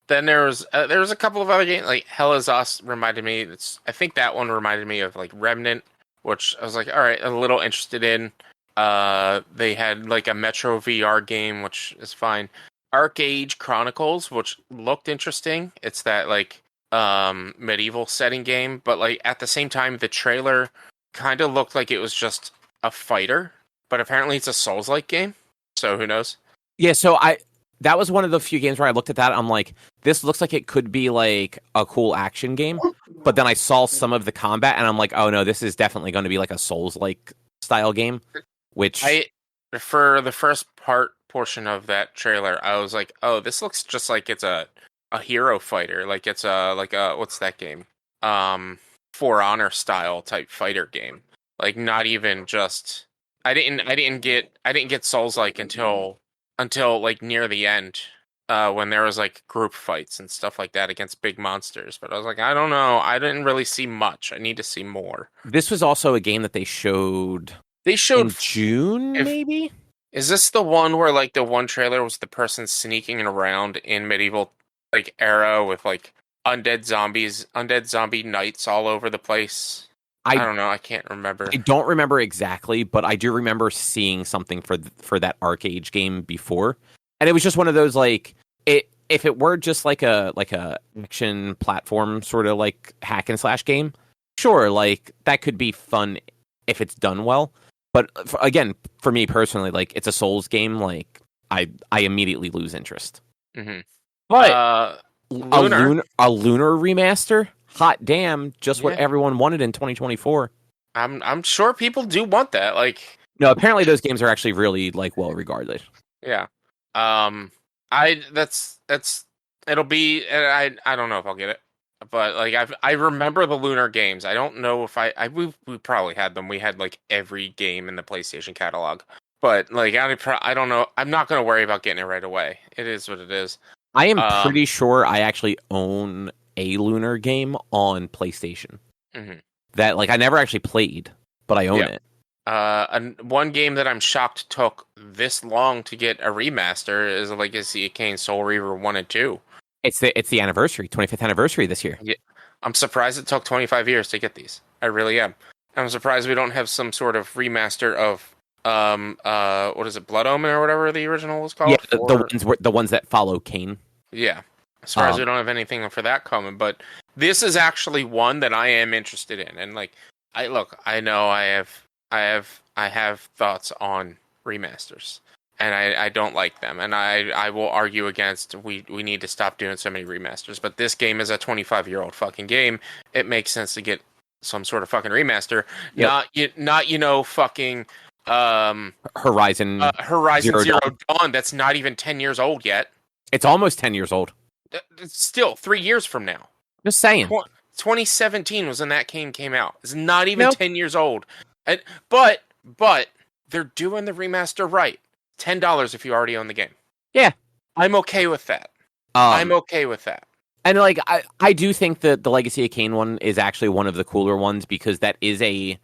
Then there was a couple of other games like Hell Is Us reminded me. I think that one reminded me of like Remnant, which I was like, all right, a little interested in. They had like a Metro VR game, which is fine. Arc Age Chronicles, which looked interesting. It's that like medieval setting game, but like at the same time, the trailer kind of looked like it was just a fighter, but apparently it's a Souls-like game. So who knows? Yeah, so that was one of the few games where I looked at that. I'm like, this looks like it could be like a cool action game. But then I saw some of the combat, and I'm like, oh no, this is definitely going to be like a Souls-like style game. Which for the first portion of that trailer, I was like, oh, this looks just like it's a hero fighter, like it's a what's that game? For Honor style type fighter game. Like not even just I didn't get Souls-like until like near the end when there was like group fights and stuff like that against big monsters. But I was like, I don't know. I didn't really see much. I need to see more. This was also a game that they showed. They showed in June, maybe. Is this the one where like the one trailer was the person sneaking around in medieval like era with like undead zombie knights all over the place? I don't know. I can't remember. I don't remember exactly, but I do remember seeing something for that Arcade game before, and it was just one of those like if it were just like a action platform sort of like hack and slash game, sure, like that could be fun if it's done well. But again, for me personally, like it's a Souls game, like I immediately lose interest. Mm-hmm. But a lunar remaster. Hot damn, just what everyone wanted in 2024. I'm sure people do want that. Like, no, apparently those games are actually really like well regarded. Yeah. It'll be. I don't know if I'll get it, but like I remember the lunar games. I don't know if we probably had them. We had like every game in the PlayStation catalog, but like I don't know. I'm not gonna worry about getting it right away. It is what it is. I am pretty sure I actually own a lunar game on PlayStation that like I never actually played, but I own it. And one game that I'm shocked took this long to get a remaster is Legacy of Kain Soul Reaver 1 and 2. It's the anniversary, 25th anniversary this year. Yeah, I'm surprised it took 25 years to get these. I really am. I'm surprised we don't have some sort of remaster of what is it, Blood Omen or whatever the original was called? Yeah, the ones that follow Kain. Yeah. As far as we don't have anything for that coming, but this is actually one that I am interested in. And like, I know I have thoughts on remasters, and I don't like them, and I will argue against we need to stop doing so many remasters. But this game is a 25-year-old fucking game. It makes sense to get some sort of fucking remaster, not fucking Horizon Zero Dawn. That's not even 10 years old yet. It's almost 10 years old. Still 3 years from now. Just saying. 2017 was when that game came out. It's not even 10 years old. But they're doing the remaster right. $10 if you already own the game. Yeah. I'm okay with that. I'm okay with that. And like I do think that the Legacy of Kain one is actually one of the cooler ones because that's a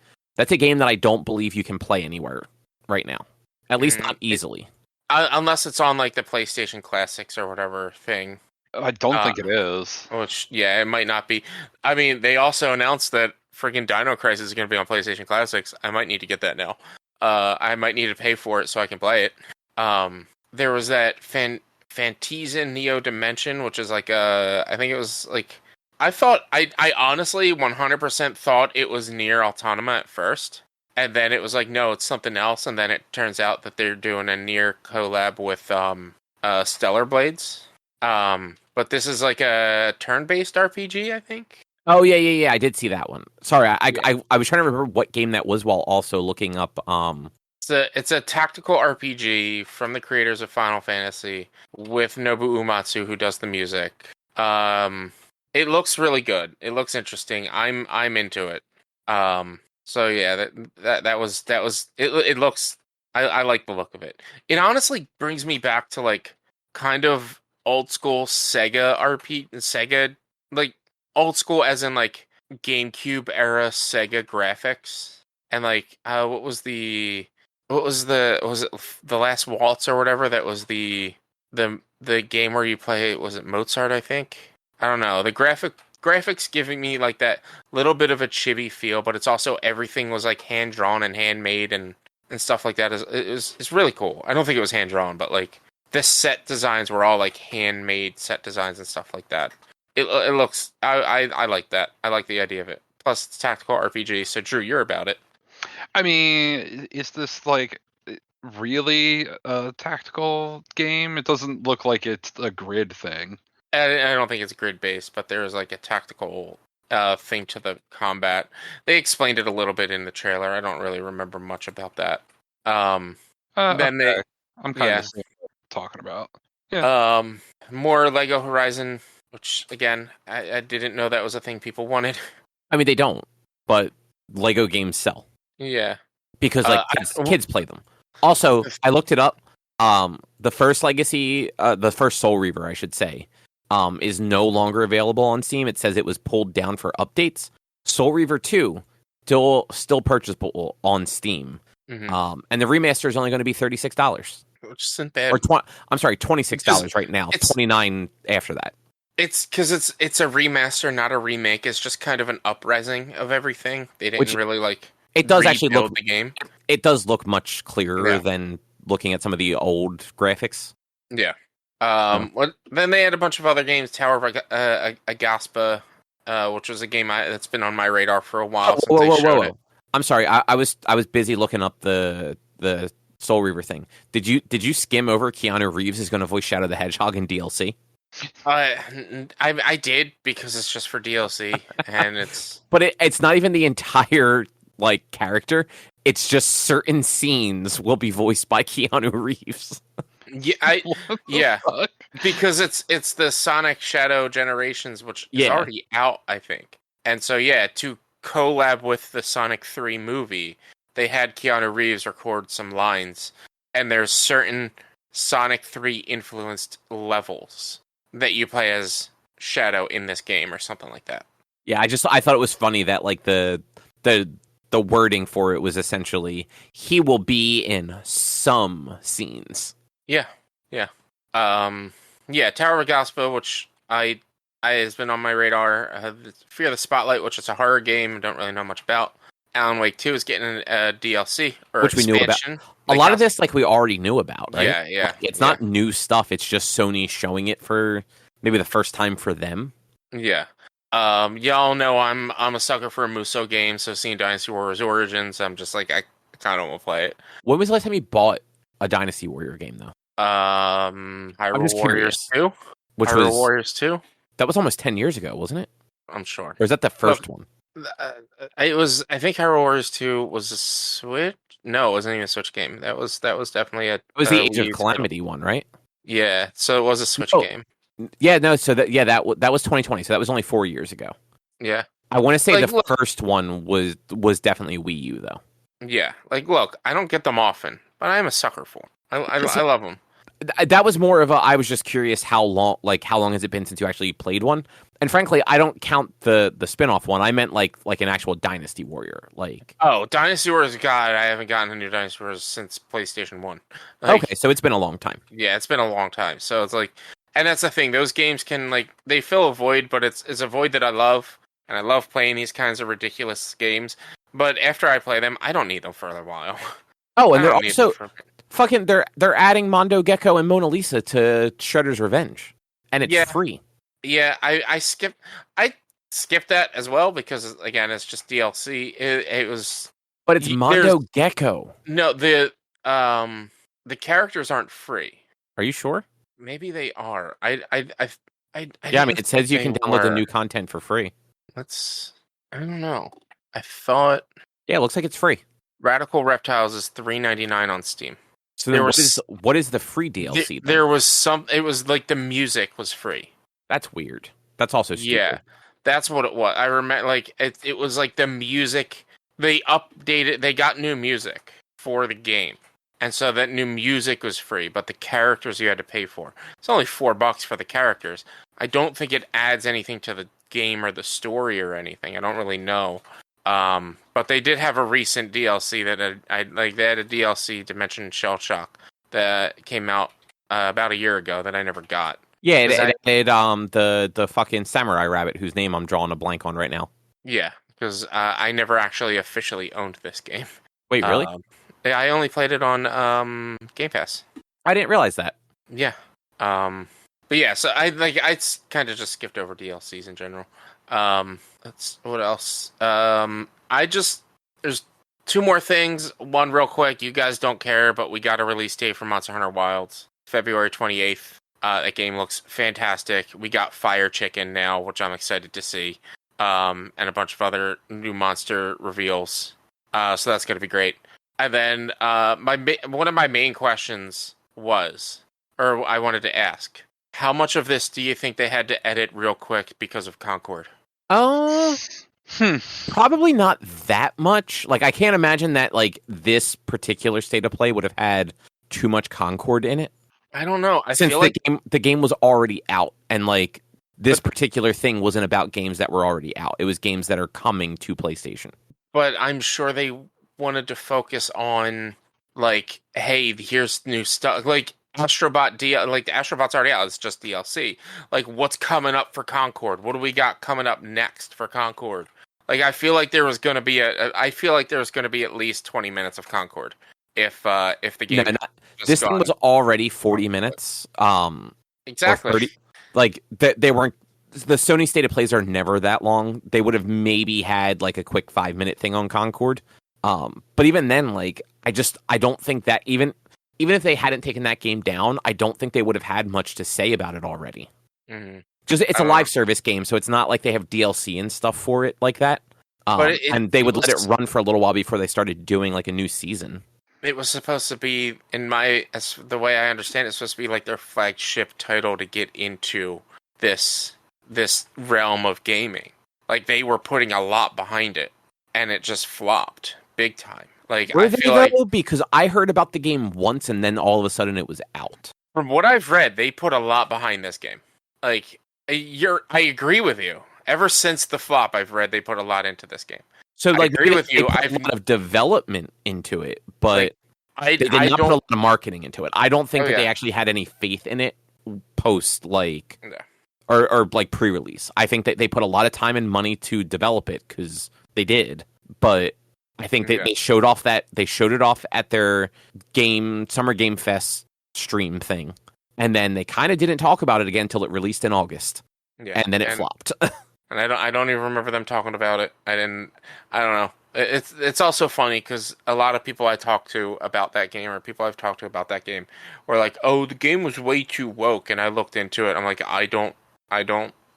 game that I don't believe you can play anywhere right now. At least not easily. Unless it's on like the PlayStation Classics or whatever thing. I don't think it is. Which, yeah, it might not be. I mean, they also announced that freaking Dino Crisis is going to be on PlayStation Classics. I might need to get that now. I might need to pay for it so I can play it. There was that Fantasia Neo Dimension, which is like I think it was like I honestly 100% thought it was Nier Automata at first, and then it was like no, it's something else, and then it turns out that they're doing a Nier collab with Stellar Blades. But this is like a turn-based RPG, I think. Oh yeah. I did see that one. Sorry, I was trying to remember what game that was while also looking up. It's a tactical RPG from the creators of Final Fantasy with Nobuo Uematsu, who does the music. It looks really good. It looks interesting. I'm into it. So yeah, that was it looks. I like the look of it. It honestly brings me back to like kind of old school Sega, like old school as in like GameCube era Sega graphics, and like was it The Last Waltz or whatever? That was the game where you play, was it Mozart, I think? I don't know. The graphics giving me like that little bit of a chibi feel, but it's also everything was like hand drawn and handmade and stuff like that. It's really cool. I don't think it was hand drawn, but like the set designs were all like handmade set designs and stuff like that. It looks. I like that. I like the idea of it. Plus, it's tactical RPG. So, Drew, you're about it. I mean, is this like really a tactical game? It doesn't look like it's a grid thing. I don't think it's grid based, but there is like a tactical thing to the combat. They explained it a little bit in the trailer. I don't really remember much about that. I'm kind of talking about. Yeah. More Lego Horizon, which again, I didn't know that was a thing people wanted. I mean, they don't, but Lego games sell. Yeah, because like kids play them. Also, I looked it up. The first Legacy, the first Soul Reaver, I should say, is no longer available on Steam. It says it was pulled down for updates. Soul Reaver 2 still purchasable on Steam. Mm-hmm. And the remaster is only going to be $36. Which isn't bad. Or $26 right now. $29 after that. It's because it's a remaster, not a remake. It's just kind of an up-resing of everything. They didn't really like. It does actually look the game. It does look much clearer than looking at some of the old graphics. Yeah. Then they had a bunch of other games. Tower of Agaspa, which was a game that's been on my radar for a while. Whoa. I'm sorry. I was busy looking up the Soul Reaver thing. Did you skim over Keanu Reeves is going to voice Shadow the Hedgehog in DLC? I did because it's just for DLC and it's. But it's not even the entire character. It's just certain scenes will be voiced by Keanu Reeves. Yeah, because it's the Sonic Shadow Generations, which is already out, I think. And so to collab with the Sonic 3 movie, they had Keanu Reeves record some lines, and there's certain Sonic 3 influenced levels that you play as Shadow in this game or something like that. Yeah, I thought it was funny that the wording for it was essentially he will be in some scenes. Yeah. Tower of Agaspa, which I has been on my radar. Fear the Spotlight, which is a horror game I don't really know much about. Alan Wake 2 is getting a DLC or which expansion. We knew about. A lot of this we already knew about, right? Yeah. It's not new stuff. It's just Sony showing it for maybe the first time for them. Yeah. Y'all know I'm a sucker for a Musou game, so seeing Dynasty Warriors Origins, I'm just I kind of want to play it. When was the last time you bought a Dynasty Warrior game, though? Hyrule Warriors 2? Warriors 2? That was almost 10 years ago, wasn't it? I'm sure. Or is that the first one? It was. I think Hyrule Warriors 2 was a Switch. No, it wasn't even a Switch game. That was definitely It was the Age of Calamity one, right? Yeah, so it was a Switch game. Yeah, no. So that was 2020. So that was only 4 years ago. Yeah, I want to say the first one was definitely Wii U though. Yeah, look, I don't get them often, but I am a sucker for them. I love them. That was more of I was just curious how long has it been since you actually played one? And frankly, I don't count the spin-off one. I meant like an actual Dynasty Warrior. Dynasty Warriors, God, I haven't gotten a new Dynasty Warriors since PlayStation 1. Okay, so it's been a long time. Yeah, it's been a long time. So it's and that's the thing. Those games can they fill a void, but it's a void that I love, and I love playing these kinds of ridiculous games. But after I play them, I don't need them for a while. Oh, and they're also fucking they're adding Mondo Gecko and Mona Lisa to Shredder's Revenge, and it's free. Yeah, I skipped that as well because again it's just DLC. It was, but it's Mondo Gecko. No, the characters aren't free. Are you sure? Maybe they are. I mean, it says you can download the new content for free. I don't know. I thought. Yeah, it looks like it's free. Radical Reptiles is $3.99 on Steam. So what is the free DLC? There was some. It was the music was free. That's weird. That's also stupid. Yeah, that's what it was. I remember, it was the music. They updated. They got new music for the game, and so that new music was free, but the characters you had to pay for. It's only $4 for the characters. I don't think it adds anything to the game or the story or anything. I don't really know. But they did have a recent DLC that they had a DLC Dimension Shell Shock that came out about a year ago that I never got. Yeah, it the fucking samurai rabbit whose name I'm drawing a blank on right now. Yeah, because I never actually officially owned this game. Wait, really? I only played it on Game Pass. I didn't realize that. Yeah. But yeah, so I kind of just skipped over DLCs in general. What else? There's two more things. One real quick, you guys don't care, but we got a release date for Monster Hunter Wilds, February 28th. That game looks fantastic. We got Fire Chicken now, which I'm excited to see, and a bunch of other new monster reveals. So that's going to be great. And then one of my main questions I wanted to ask, how much of this do you think they had to edit real quick because of Concord? Probably not that much. I can't imagine that this particular state of play would have had too much Concord in it. I don't know. I Since feel like the game was already out, and like this particular thing wasn't about games that were already out. It was games that are coming to PlayStation. But I'm sure they wanted to focus on like, hey, here's new stuff. Like Astrobot like the Astrobot's already out. It's just DLC. Like, what's coming up for Concord? What do we got coming up next for Concord? Like, I feel like there was going to be at least 20 minutes of Concord if the game. No, this thing was already 40 minutes. Exactly. 30, like they weren't. The Sony State of Plays are never that long. They would have maybe had like a quick 5-minute thing on Concord. But even then, like I don't think that even if they hadn't taken that game down, I don't think they would have had much to say about it already. Mm-hmm. Just it's a live service game, so it's not like they have DLC and stuff for it like that. And they would let it run for a little while before they started doing like a new season. It was supposed to be, as the way I understand it, it's supposed to be like their flagship title to get into this realm of gaming. Like they were putting a lot behind it, and it just flopped big time. Like I feel like because I heard about the game once, and then all of a sudden it was out. From what I've read, they put a lot behind this game. Like I agree with you. Ever since the flop, I've read they put a lot into this game. So, like, I agree with you. I've a lot of development into it, but they did not put a lot of marketing into it. I don't think that they actually had any faith in it post, like, or like pre-release. I think that they put a lot of time and money to develop it because they did. But I think that they showed it off at their Summer Game Fest stream thing, and then they kind of didn't talk about it again until it released in August, and then it flopped. And I don't even remember them talking about it. I don't know. It's also funny because a lot of people I talk to about that game, or people I've talked to about that game, were like, "Oh, the game was way too woke." And I looked into it. I'm like, I don't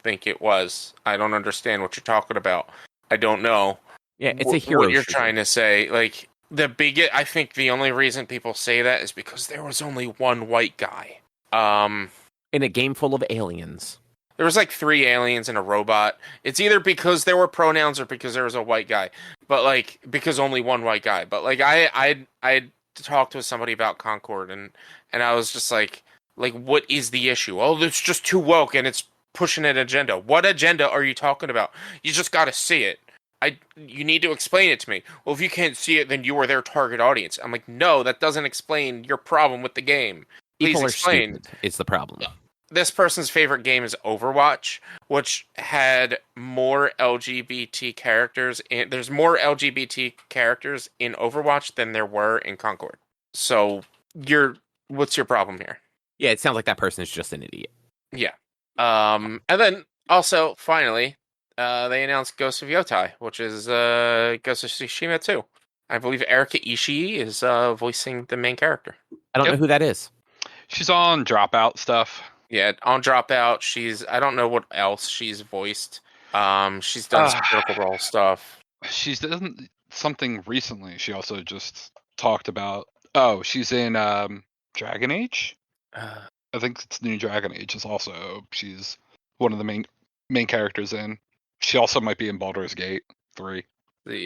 think it was. I don't understand what you're talking about. I don't know. Yeah, it's a hero. What you're trying to say, like I think the only reason people say that is because there was only one white guy. In a game full of aliens. There was like 3 aliens and a robot. It's either because there were pronouns or because there was a white guy. But like because only one white guy. But like I talked to somebody about Concord and I was just like what is the issue? Oh, it's just too woke and it's pushing an agenda. What agenda are you talking about? You just got to see it. You need to explain it to me. Well, if you can't see it, then you are their target audience. I'm like, no, that doesn't explain your problem with the game. Please explain. It's the problem. This person's favorite game is Overwatch, which had more LGBT characters. There's more LGBT characters in Overwatch than there were in Concord. So, what's your problem here? Yeah, it sounds like that person is just an idiot. Yeah. And then also, finally, they announced Ghost of Yotai, which is Ghost of Tsushima 2. I believe Erika Ishii is voicing the main character. I don't know who that is. She's on Dropout stuff. Yeah, on Dropout, I don't know what else she's voiced. She's done some Critical Role stuff. She's done something recently. She also just talked about. She's in Dragon Age. I think it's New Dragon Age. She's one of the main characters in. She also might be in Baldur's Gate 3.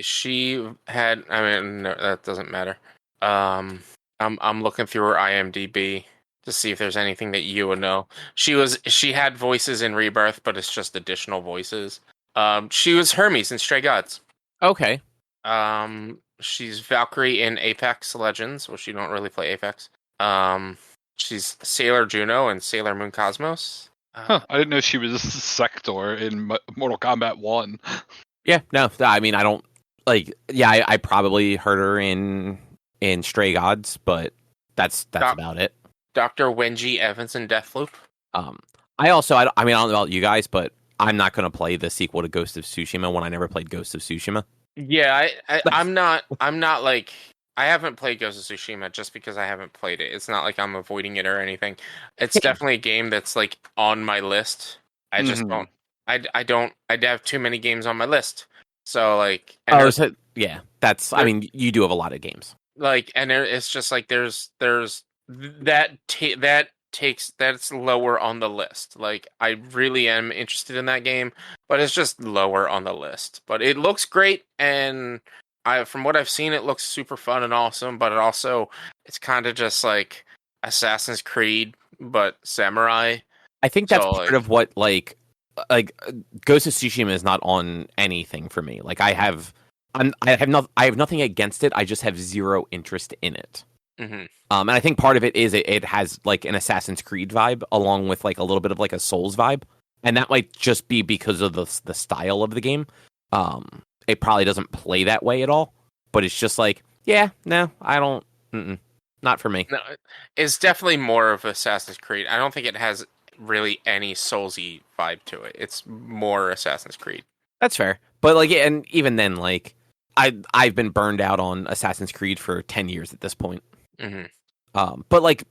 She had. I mean, no, that doesn't matter. I'm looking through her IMDb to see if there's anything that you would know. She had voices in Rebirth, but it's just additional voices. She was Hermes in Stray Gods. Okay. She's Valkyrie in Apex Legends, which you don't really play Apex. She's Sailor Juno in Sailor Moon Cosmos. I didn't know she was Sector in Mortal Kombat 1. Yeah, no, I mean, I don't I probably heard her in Stray Gods, but that's about it. Dr. Wenji Evans in Deathloop. I don't know about you guys, but I'm not going to play the sequel to Ghost of Tsushima when I never played Ghost of Tsushima. Yeah, I'm not like, I haven't played Ghost of Tsushima just because I haven't played it. It's not like I'm avoiding it or anything. It's definitely a game that's like on my list. I just don't. I have too many games on my list. So like, that's. I mean, you do have a lot of games. Like, and it's just like there's that's lower on the list. Like, I really am interested in that game, but it's just lower on the list. But it looks great, and from what I've seen, it looks super fun and awesome, but it's kind of just like Assassin's Creed, but samurai. I think that's part of what like Ghost of Tsushima is not on anything for me. Like I have nothing against it. I just have zero interest in it. Mm-hmm. And I think part of it is it has like an Assassin's Creed vibe along with like a little bit of like a Souls vibe, and that might just be because of the style of the game. It probably doesn't play that way at all, but it's just like, yeah, no, I don't, not for me. No, it's definitely more of Assassin's Creed. I don't think it has really any Soulsy vibe to it. It's more Assassin's Creed. That's fair, but like, and even then, like, I've been burned out on Assassin's Creed for 10 years at this point. Mm-hmm. But like,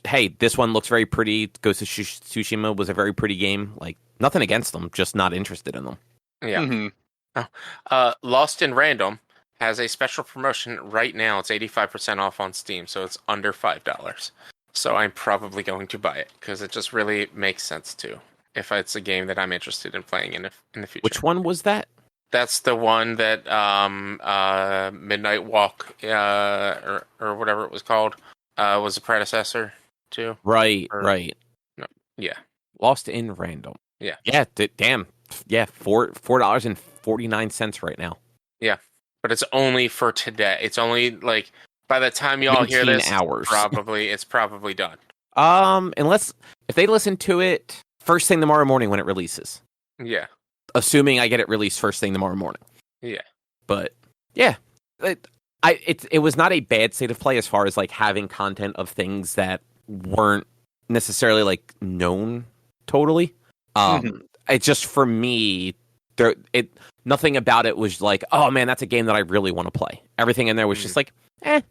hey, this one looks very pretty. Ghost of Tsushima was a very pretty game. Like, nothing against them, just not interested in them. Yeah. Mm-hmm. Lost in Random has a special promotion right now. It's 85% off on Steam, so it's under $5. So I'm probably going to buy it because it just really makes sense too. If it's a game that I'm interested in playing in the future. Which one was that? That's the one that Midnight Walk or whatever it was called was a predecessor to. Right. No, yeah. Lost in Random. Yeah. Yeah. Damn. Yeah. $4.49 right now. Yeah, but it's only for today. It's only like by the time y'all hear this, hours. It's probably done. Unless if they listen to it first thing tomorrow morning when it releases. Yeah. Assuming I get it released first thing tomorrow morning. Yeah. But yeah, it was not a bad state of play as far as like having content of things that weren't necessarily like known totally. It just for me nothing about it was like, oh man, that's a game that I really want to play. Everything in there was just like,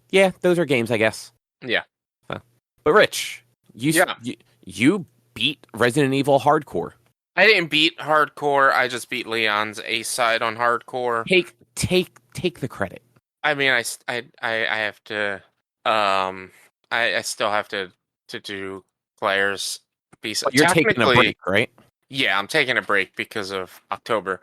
yeah, those are games, I guess. Yeah. But Rich, you beat Resident Evil Hardcore. I didn't beat Hardcore. I just beat Leon's A side on Hardcore. Take the credit. I mean, I have to. I still have to do Claire's piece. You're taking a break, right? Yeah, I'm taking a break because of October.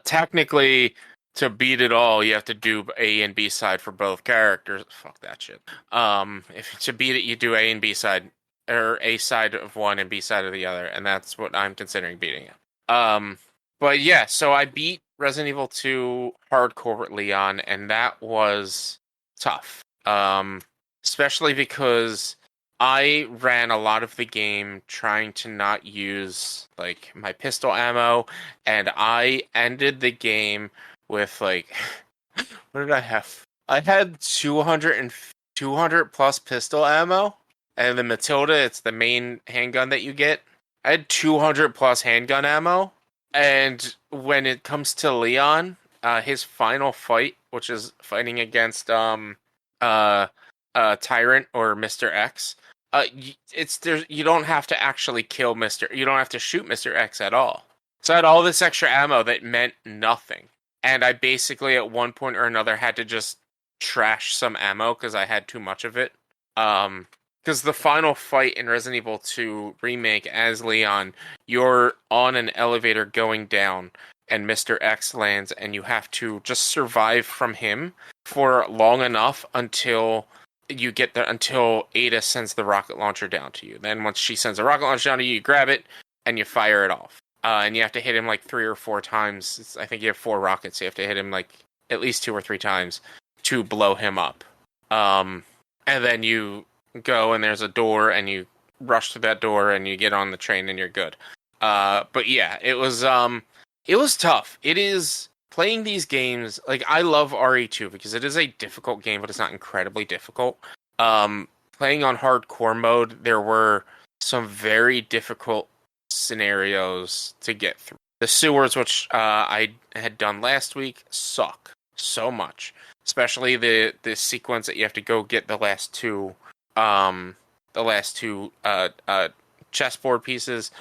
Technically, to beat it all, you have to do A and B side for both characters. Fuck that shit. If to beat it, you do A and B side, or A side of one and B side of the other, and that's what I'm considering beating it. But yeah, so I beat Resident Evil 2 Hardcore with Leon, and that was tough. Especially because I ran a lot of the game trying to not use like my pistol ammo, and I ended the game with like, what did I have? I had 200 plus pistol ammo, and the Matilda, it's the main handgun that you get. I had 200 plus handgun ammo, and when it comes to Leon, his final fight, which is fighting against Tyrant or Mr. X. You don't have to actually kill you don't have to shoot Mr. X at all. So I had all this extra ammo that meant nothing. And I basically at one point or another had to just trash some ammo because I had too much of it. Because the final fight in Resident Evil 2 Remake as Leon, you're on an elevator going down and Mr. X lands and you have to just survive from him for long enough until you get there, until Ada sends the rocket launcher down to you. Then once she sends a rocket launcher down to you, you grab it and you fire it off. And you have to hit him like 3 or 4 times. I think you have 4 rockets. So you have to hit him like at least 2 or 3 times to blow him up. And then you go and there's a door and you rush to that door and you get on the train and you're good. But yeah, it was tough. It is playing these games, like I love RE2 because it is a difficult game, but it's not incredibly difficult. Playing on hardcore mode, there were some very difficult scenarios to get through. The sewers, which I had done last week, suck so much. Especially the sequence that you have to go get the last two chessboard pieces.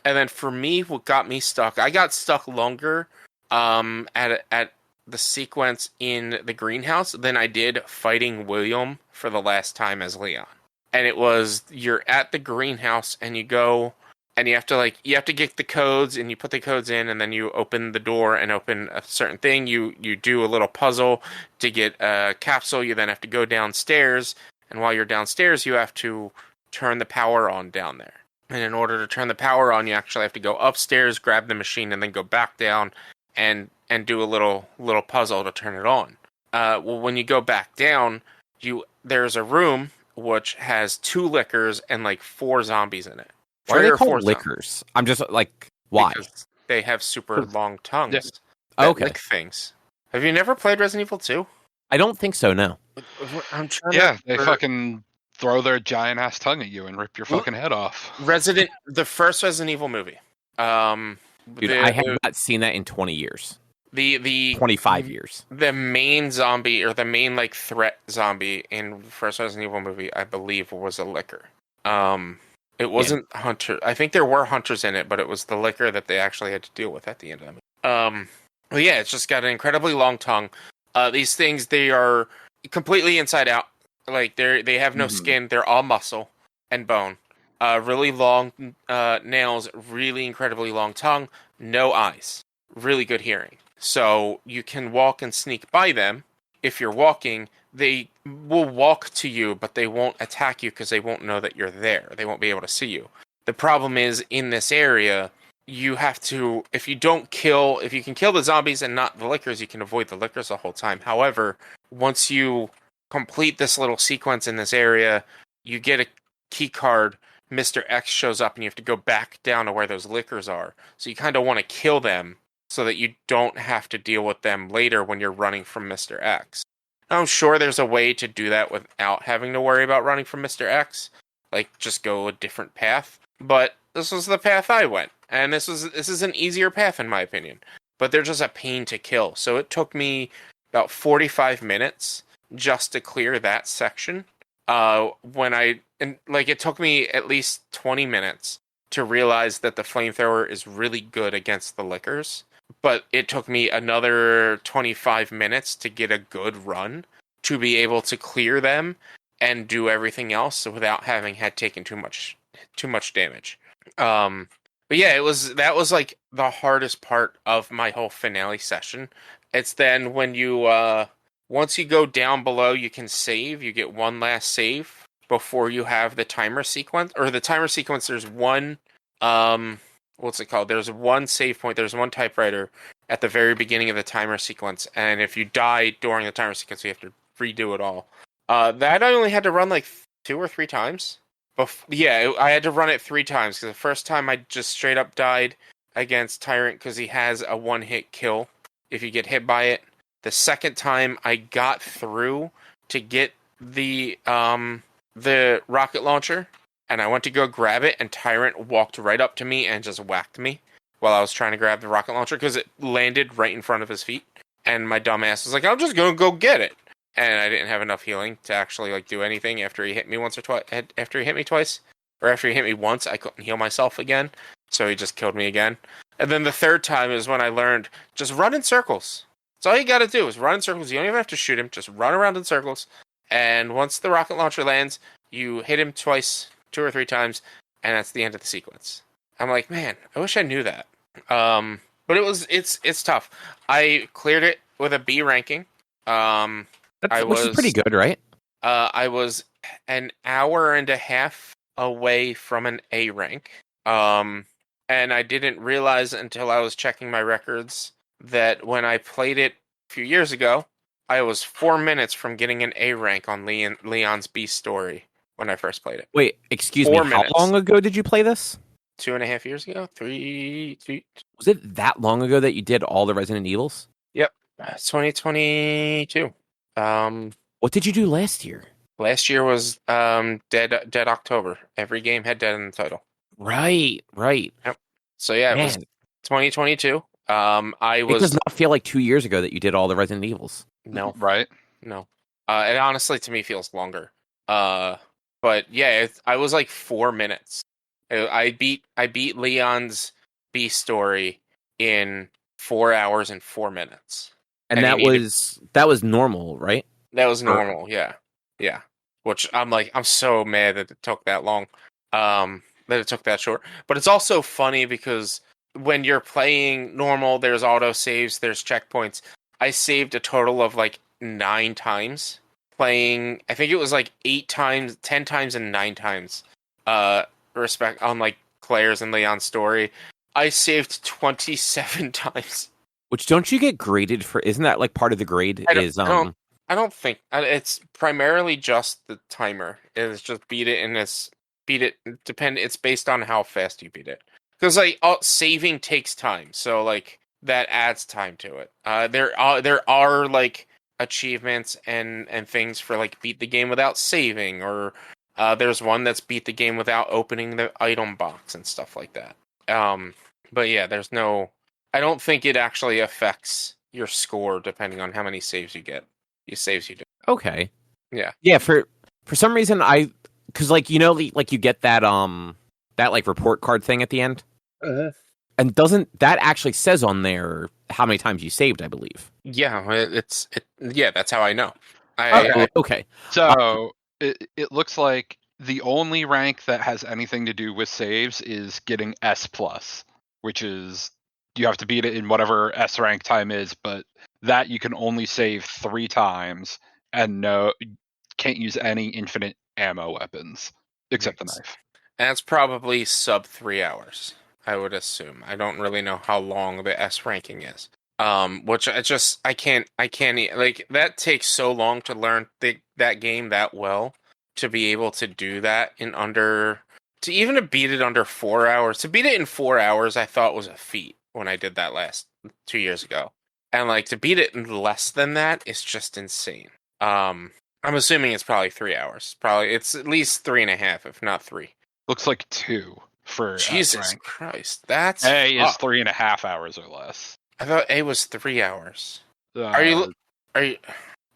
And then for me, what got me stuck, I got stuck longer at the sequence in the greenhouse than I did fighting William for the last time as Leon. And it was, you're at the greenhouse and you go and you have to get the codes, and you put the codes in, and then you open the door and open a certain thing. You do a little puzzle to get a capsule. You then have to go downstairs, and while you're downstairs, you have to turn the power on down there. And in order to turn the power on, you actually have to go upstairs, grab the machine, and then go back down and do a little puzzle to turn it on. Well, when you go back down, there's a room which has 2 lickers and like 4 zombies in it. Why are they called lickers? I'm just like, why? Because they have super long tongues. Yeah. Okay. Lick things. Have you never played Resident Evil 2? I don't think so, no. I'm trying they fucking throw their giant ass tongue at you and rip your fucking head off. The first Resident Evil movie. Dude, I have not seen that in 20 years. The 25 years. The main zombie, or the main like threat zombie in the first Resident Evil movie, I believe, was a licker. It wasn't Hunter. I think there were hunters in it, but it was the licker that they actually had to deal with at the end of the movie. But yeah, it's just got an incredibly long tongue. These things, they are completely inside out. Like they have no skin. They're all muscle and bone. Really long nails. Really incredibly long tongue. No eyes. Really good hearing. So you can walk and sneak by them. If you're walking, they will walk to you, but they won't attack you because they won't know that you're there. They won't be able to see you. The problem is, in this area, you have to, if you can kill the zombies and not the lickers, you can avoid the lickers the whole time. However, once you complete this little sequence in this area, you get a key card. Mr. X shows up and you have to go back down to where those lickers are. So you kind of want to kill them so that you don't have to deal with them later when you're running from Mr. X. I'm sure there's a way to do that without having to worry about running from Mr. X. Like, just go a different path. But this was the path I went. And this is an easier path, in my opinion. But they're just a pain to kill. So it took me about 45 minutes just to clear that section. It took me at least 20 minutes to realize that the flamethrower is really good against the lickers. But it took me another 25 minutes to get a good run to be able to clear them and do everything else without having had taken too much damage. But yeah, that was like the hardest part of my whole finale session. It's then when you once you go down below, you can save. You get one last save before you have the timer sequence. Or the timer sequence, there's one what's it called? There's one save point, there's one typewriter at the very beginning of the timer sequence, and if you die during the timer sequence, you have to redo it all. That I only had to run like 2 or 3 times. I had to run it 3 times, because the first time I just straight up died against Tyrant, because he has a 1-hit kill if you get hit by it. The second time I got through to get the rocket launcher, and I went to go grab it, and Tyrant walked right up to me and just whacked me while I was trying to grab the rocket launcher, because it landed right in front of his feet. And my dumb ass was like, I'm just going to go get it. And I didn't have enough healing to actually like do anything after he hit me once or twice. After he hit me twice, or after he hit me once, I couldn't heal myself again. So he just killed me again. And then the third time is when I learned, just run in circles. That's all you got to do, is run in circles. You don't even have to shoot him. Just run around in circles. And once the rocket launcher lands, you hit him twice, 2 or 3 times, and that's the end of the sequence. I'm like, man, I wish I knew that. But it's tough. I cleared it with a B ranking. Which is pretty good, right? I was an hour and a half away from an A rank. And I didn't realize until I was checking my records that when I played it a few years ago, I was 4 minutes from getting an A rank on Leon's B story when I first played it. Wait, excuse me, how long ago did you play this? 2.5 years ago? 3. Was it that long ago that you did all the Resident Evils? Yep. 2022. What did you do last year? Last year was Dead October. Every game had Dead in the title. Right. Yep. So yeah, it was 2022. It does not feel like 2 years ago that you did all the Resident Evils. No. Right? No. It honestly, to me, feels longer. But yeah, I was like 4 minutes. I beat Leon's B story in 4 hours and 4 minutes. And that was normal, right? That was normal, yeah. Which I'm so mad that it took that long. that it took that short. But it's also funny because when you're playing normal, there's auto saves, there's checkpoints. I saved a total of like 9 times playing. I think it was like 8 times, 10 times, and 9 times. Respect on like Claire's and Leon's story. I saved 27 times. Which don't you get graded for? Isn't that like part of the grade? I don't think it's primarily just the timer. It's just beat it, and it's based on how fast you beat it. Because like saving takes time, so like that adds time to it. There are like achievements and things for like beat the game without saving, or there's one that's beat the game without opening the item box and stuff like that. But yeah, I don't think it actually affects your score depending on how many saves you get. Saves you do. Okay. Yeah. Yeah. For some reason, because like like you get that that like report card thing at the end, and doesn't that actually says on there how many times you saved? I believe. Yeah. Yeah. That's how I know. Okay. So it looks like the only rank that has anything to do with saves is getting S+, which is you have to beat it in whatever S rank time is, but that you can only save 3 times and can't use any infinite ammo weapons except the knife. And it's probably sub 3 hours, I would assume. I don't really know how long the S ranking is. Which I can't like that takes so long to learn that game that well to be able to do that to even beat it under 4 hours. To beat it in 4 hours, I thought was a feat when I did that last 2 years ago. And like to beat it in less than that is just insane. I'm assuming it's probably 3 hours. Probably it's at least 3.5, if not 3. Looks like 2 for Jesus rank. Christ. That's A is 3.5 hours or less. I thought A was 3 hours. Are you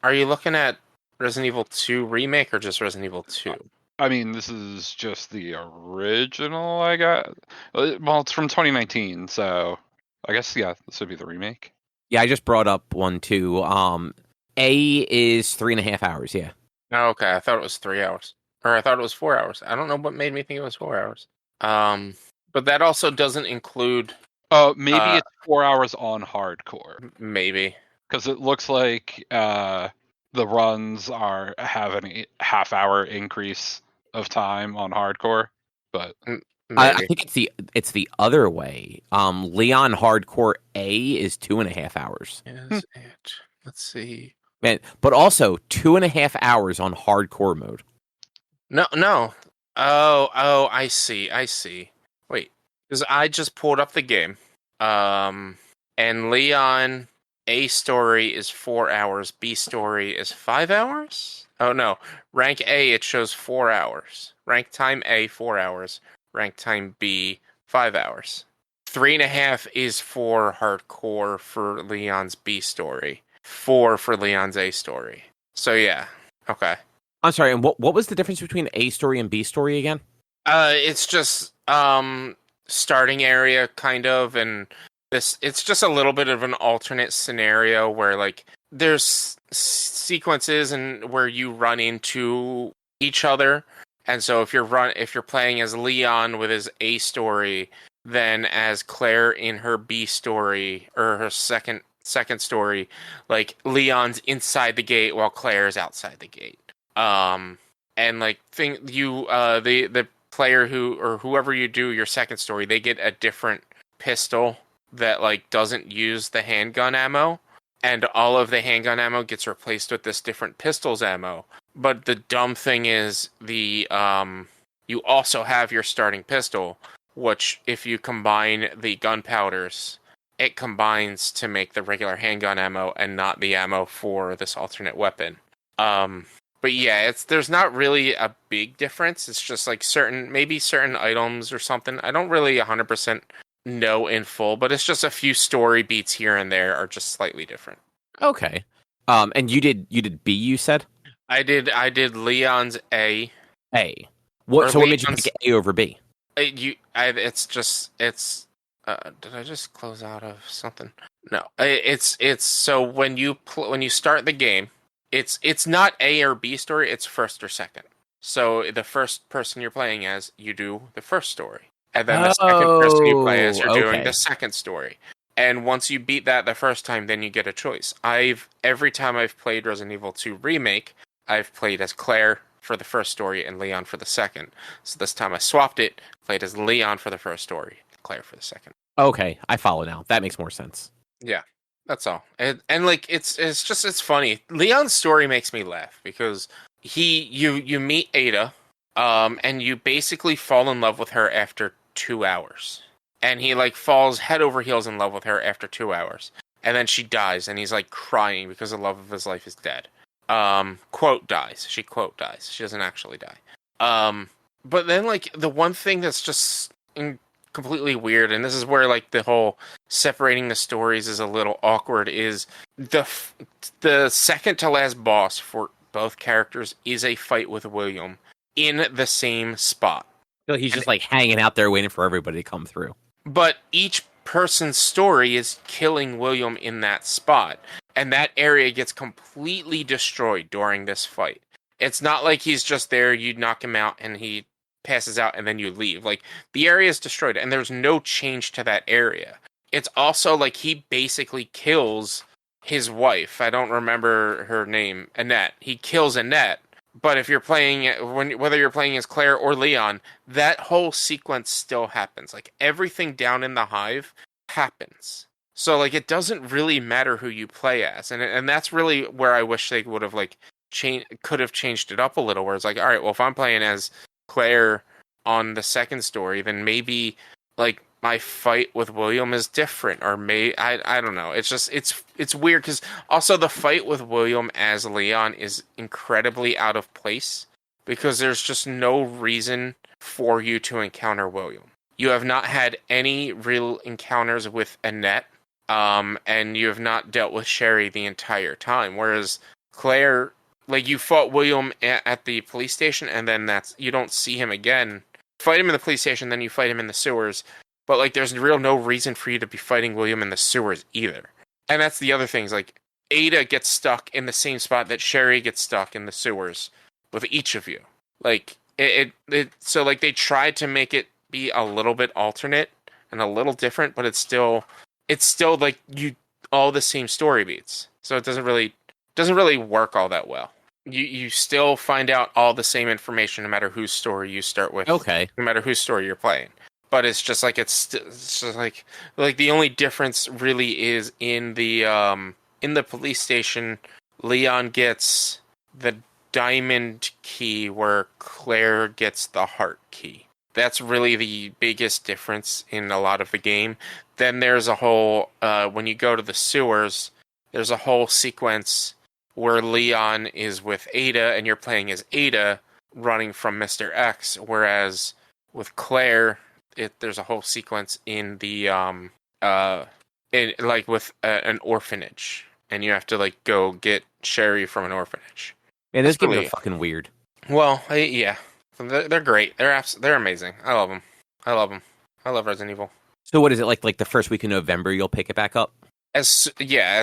looking at Resident Evil 2 Remake or just Resident Evil 2? I mean, this is just the original I got. Well, it's from 2019, so I guess, yeah, this would be the remake. Yeah, I just brought up one too. A is 3.5 hours, yeah. Oh, okay, I thought it was 3 hours. Or I thought it was 4 hours. I don't know what made me think it was 4 hours. But that also doesn't include... maybe it's 4 hours on hardcore. Maybe. Because it looks like the runs have a half-hour increase of time on hardcore, but... I think it's the other way. Leon Hardcore A is 2.5 hours. Is it? Let's see. Man, but also 2.5 hours on hardcore mode. No. Oh, I see. Wait, because I just pulled up the game. And Leon A story is 4 hours. B story is 5 hours. Oh no, rank A it shows 4 hours. Rank time A 4 hours. Rank time B 5 hours. 3.5 is for hardcore for Leon's B story. 4 for Leon's A story. So yeah, okay. I'm sorry, and what was the difference between A story and B story again? It's just starting area kind of, and it's just a little bit of an alternate scenario where like there's sequences and where you run into each other. And so if you're playing as Leon with his A story, then as Claire in her B story or her second story, like Leon's inside the gate while Claire's outside the gate. And like the player whoever you do your second story, they get a different pistol that like doesn't use the handgun ammo, and all of the handgun ammo gets replaced with this different pistol's ammo. But the dumb thing is you also have your starting pistol, which if you combine the gunpowders, it combines to make the regular handgun ammo and not the ammo for this alternate weapon. But yeah, there's not really a big difference. It's just like certain items or something. I don't really 100% know in full, but it's just a few story beats here and there are just slightly different. Okay. And you did B, you said? I did Leon's A. A. What made you pick A over B? Did I just close out of something? No. It's so when you start the game, it's not A or B story, it's first or second. So the first person you're playing as, you do the first story. And then the second person you play as, you're doing the second story. And once you beat that the first time, then you get a choice. Every time I've played Resident Evil 2 Remake, I've played as Claire for the first story and Leon for the second. So this time I swapped it, played as Leon for the first story, Claire for the second. Okay, I follow now. That makes more sense. Yeah, that's all. And like it's funny. Leon's story makes me laugh because you meet Ada, and you basically fall in love with her after 2 hours. And he like falls head over heels in love with her after 2 hours. And then she dies and he's like crying because the love of his life is dead. Quote dies. She quote dies. She doesn't actually die. But then like the one thing that's just completely weird, and this is where like the whole separating the stories is a little awkward, is the second to last boss for both characters is a fight with William in the same spot. He's just like hanging out there waiting for everybody to come through. But each person's story is killing William in that spot. And that area gets completely destroyed during this fight. It's not like he's just there, you knock him out, and he passes out, and then you leave. Like, the area is destroyed, and there's no change to that area. It's also like he basically kills his wife. I don't remember her name. Annette. He kills Annette. But if you're playing, whether you're playing as Claire or Leon, that whole sequence still happens. Like, everything down in the hive happens. So, like, it doesn't really matter who you play as. And that's really where I wish they would have, like, could have changed it up a little. Where it's like, all right, well, if I'm playing as Claire on the second story, then maybe, like, my fight with William is different, or I don't know. It's just it's weird because also the fight with William as Leon is incredibly out of place because there's just no reason for you to encounter William. You have not had any real encounters with Annette, and you have not dealt with Sherry the entire time. Whereas Claire, like, you fought William at the police station, and then you don't see him again. Fight him in the police station, then you fight him in the sewers. But, like, there's no reason for you to be fighting William in the sewers either. And that's the other things. Like, Ada gets stuck in the same spot that Sherry gets stuck in the sewers with each of you. Like, so, like, they tried to make it be a little bit alternate and a little different, but it's still, like, all the same story beats. So it doesn't really work all that well. You still find out all the same information no matter whose story you start with. Okay. No matter whose story you're playing. But it's just like it's just like the only difference really is in the police station. Leon gets the diamond key where Claire gets the heart key. That's really the biggest difference in a lot of the game. Then there's a whole when you go to the sewers, there's a whole sequence where Leon is with Ada and you're playing as Ada running from Mr. X, whereas with Claire, there's a whole sequence in the with an orphanage, and you have to like go get Sherry from an orphanage. Man, this game is fucking weird. Well, yeah, they're great. They're amazing. I love them. I love Resident Evil. So what is it like the first week of November you'll pick it back up? As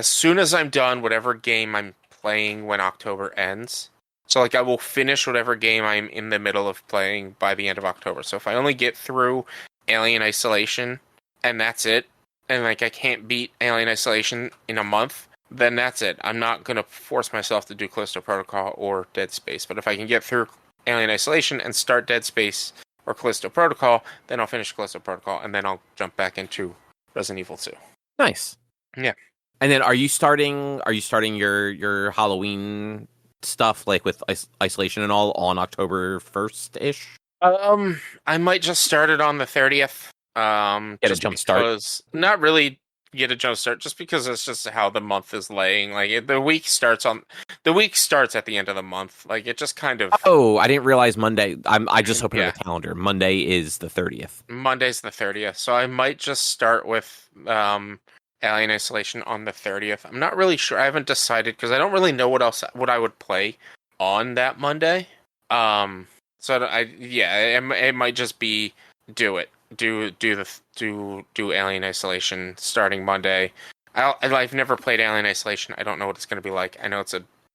soon as I'm done whatever game I'm playing when October ends. So, like, I will finish whatever game I'm in the middle of playing by the end of October. So if I only get through Alien Isolation, and that's it, and, like, I can't beat Alien Isolation in a month, then that's it. I'm not going to force myself to do Callisto Protocol or Dead Space. But if I can get through Alien Isolation and start Dead Space or Callisto Protocol, then I'll finish Callisto Protocol, and then I'll jump back into Resident Evil 2. Nice. Yeah. And then are you starting your Halloween stuff, like with Isolation and all, on October 1st-ish? I might just start it on the 30th. Get a jump start? Not really get a jump start, just because it's just how the month is laying. Like, the week starts at the end of the month. Like, it just kind of... Oh, I didn't realize Monday. I just opened the calendar. Monday is the 30th. Monday's the 30th. So I might just start with Alien Isolation on the 30th. I'm not really sure. I haven't decided because I don't really know what I would play on that Monday. It might just be do Alien Isolation starting Monday. I've never played Alien Isolation. I don't know what it's going to be like. I know I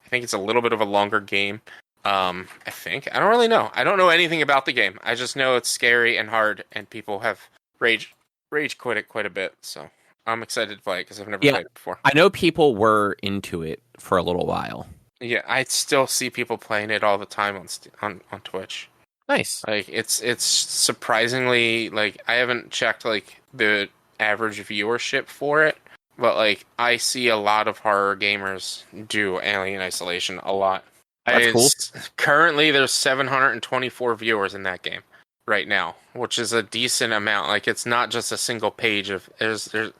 think it's a little bit of a longer game, I think. I don't really know. I don't know anything about the game. I just know it's scary and hard, and people have rage quit it quite a bit. So I'm excited to play it because I've never played it before. I know people were into it for a little while. Yeah, I still see people playing it all the time on Twitch. Nice. Like it's surprisingly, like, I haven't checked like the average viewership for it, but like I see a lot of horror gamers do Alien Isolation a lot. That's cool. Currently, there's 724 viewers in that game right now, which is a decent amount. Like, it's not just a single page of there's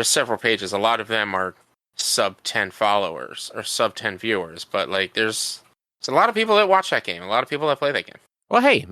several pages. A lot of them are sub 10 followers or sub 10 viewers, but like there's a lot of people that watch that game. A lot of people that play that game. Well, hey,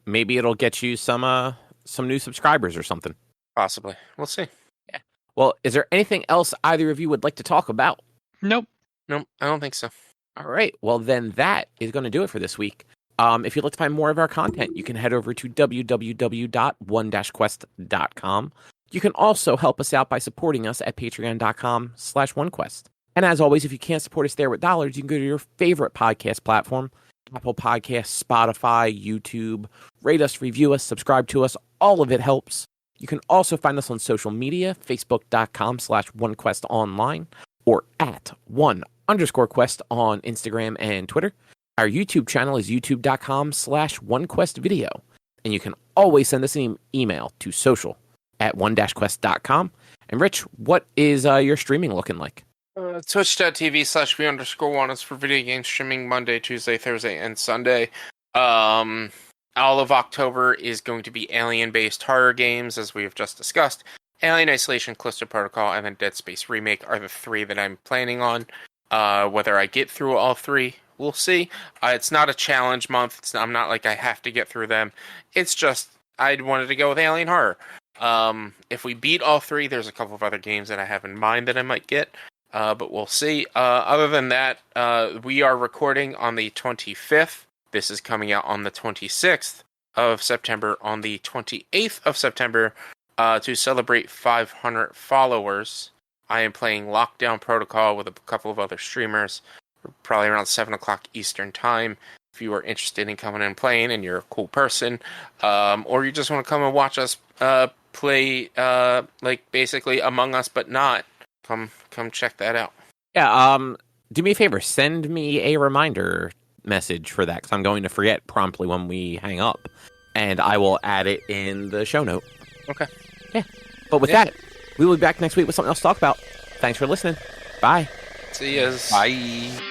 maybe it'll get you some new subscribers or something. Possibly, we'll see. Yeah. Well, is there anything else either of you would like to talk about? Nope, I don't think so. All right. Well, then that is going to do it for this week. If you'd like to find more of our content, you can head over to www.one-quest.com. You can also help us out by supporting us at patreon.com/onequest. And as always, if you can't support us there with dollars, you can go to your favorite podcast platform, Apple Podcasts, Spotify, YouTube. Rate us, review us, subscribe to us. All of it helps. You can also find us on social media, facebook.com/onequestonline or at @1_quest on Instagram and Twitter. Our YouTube channel is youtube.com/onequestvideo. And you can always send us an email to social@one-quest.com. And Rich, what is your streaming looking like? Twitch.tv/v_1 is for video game streaming Monday, Tuesday, Thursday, and Sunday. All of October is going to be alien-based horror games, as we have just discussed. Alien Isolation, Callisto Protocol, and then Dead Space Remake are the three that I'm planning on. Whether I get through all three, we'll see. It's not a challenge month. I'm not like I have to get through them. It's just I wanted to go with Alien Horror. If we beat all three, there's a couple of other games that I have in mind that I might get. But we'll see. Other than that, we are recording on the 25th. This is coming out on the 26th of September. On the 28th of September, to celebrate 500 followers, I am playing Lockdown Protocol with a couple of other streamers, probably around 7 o'clock Eastern Time. If you are interested in coming and playing and you're a cool person, or you just want to come and watch us play, like basically Among Us but not, come check that out. Yeah, do me a favor, send me a reminder message for that, because I'm going to forget promptly when we hang up, and I will add it in the show note. Okay. Yeah. But with that, we will be back next week with something else to talk about. Thanks for listening. Bye. See yous. Bye.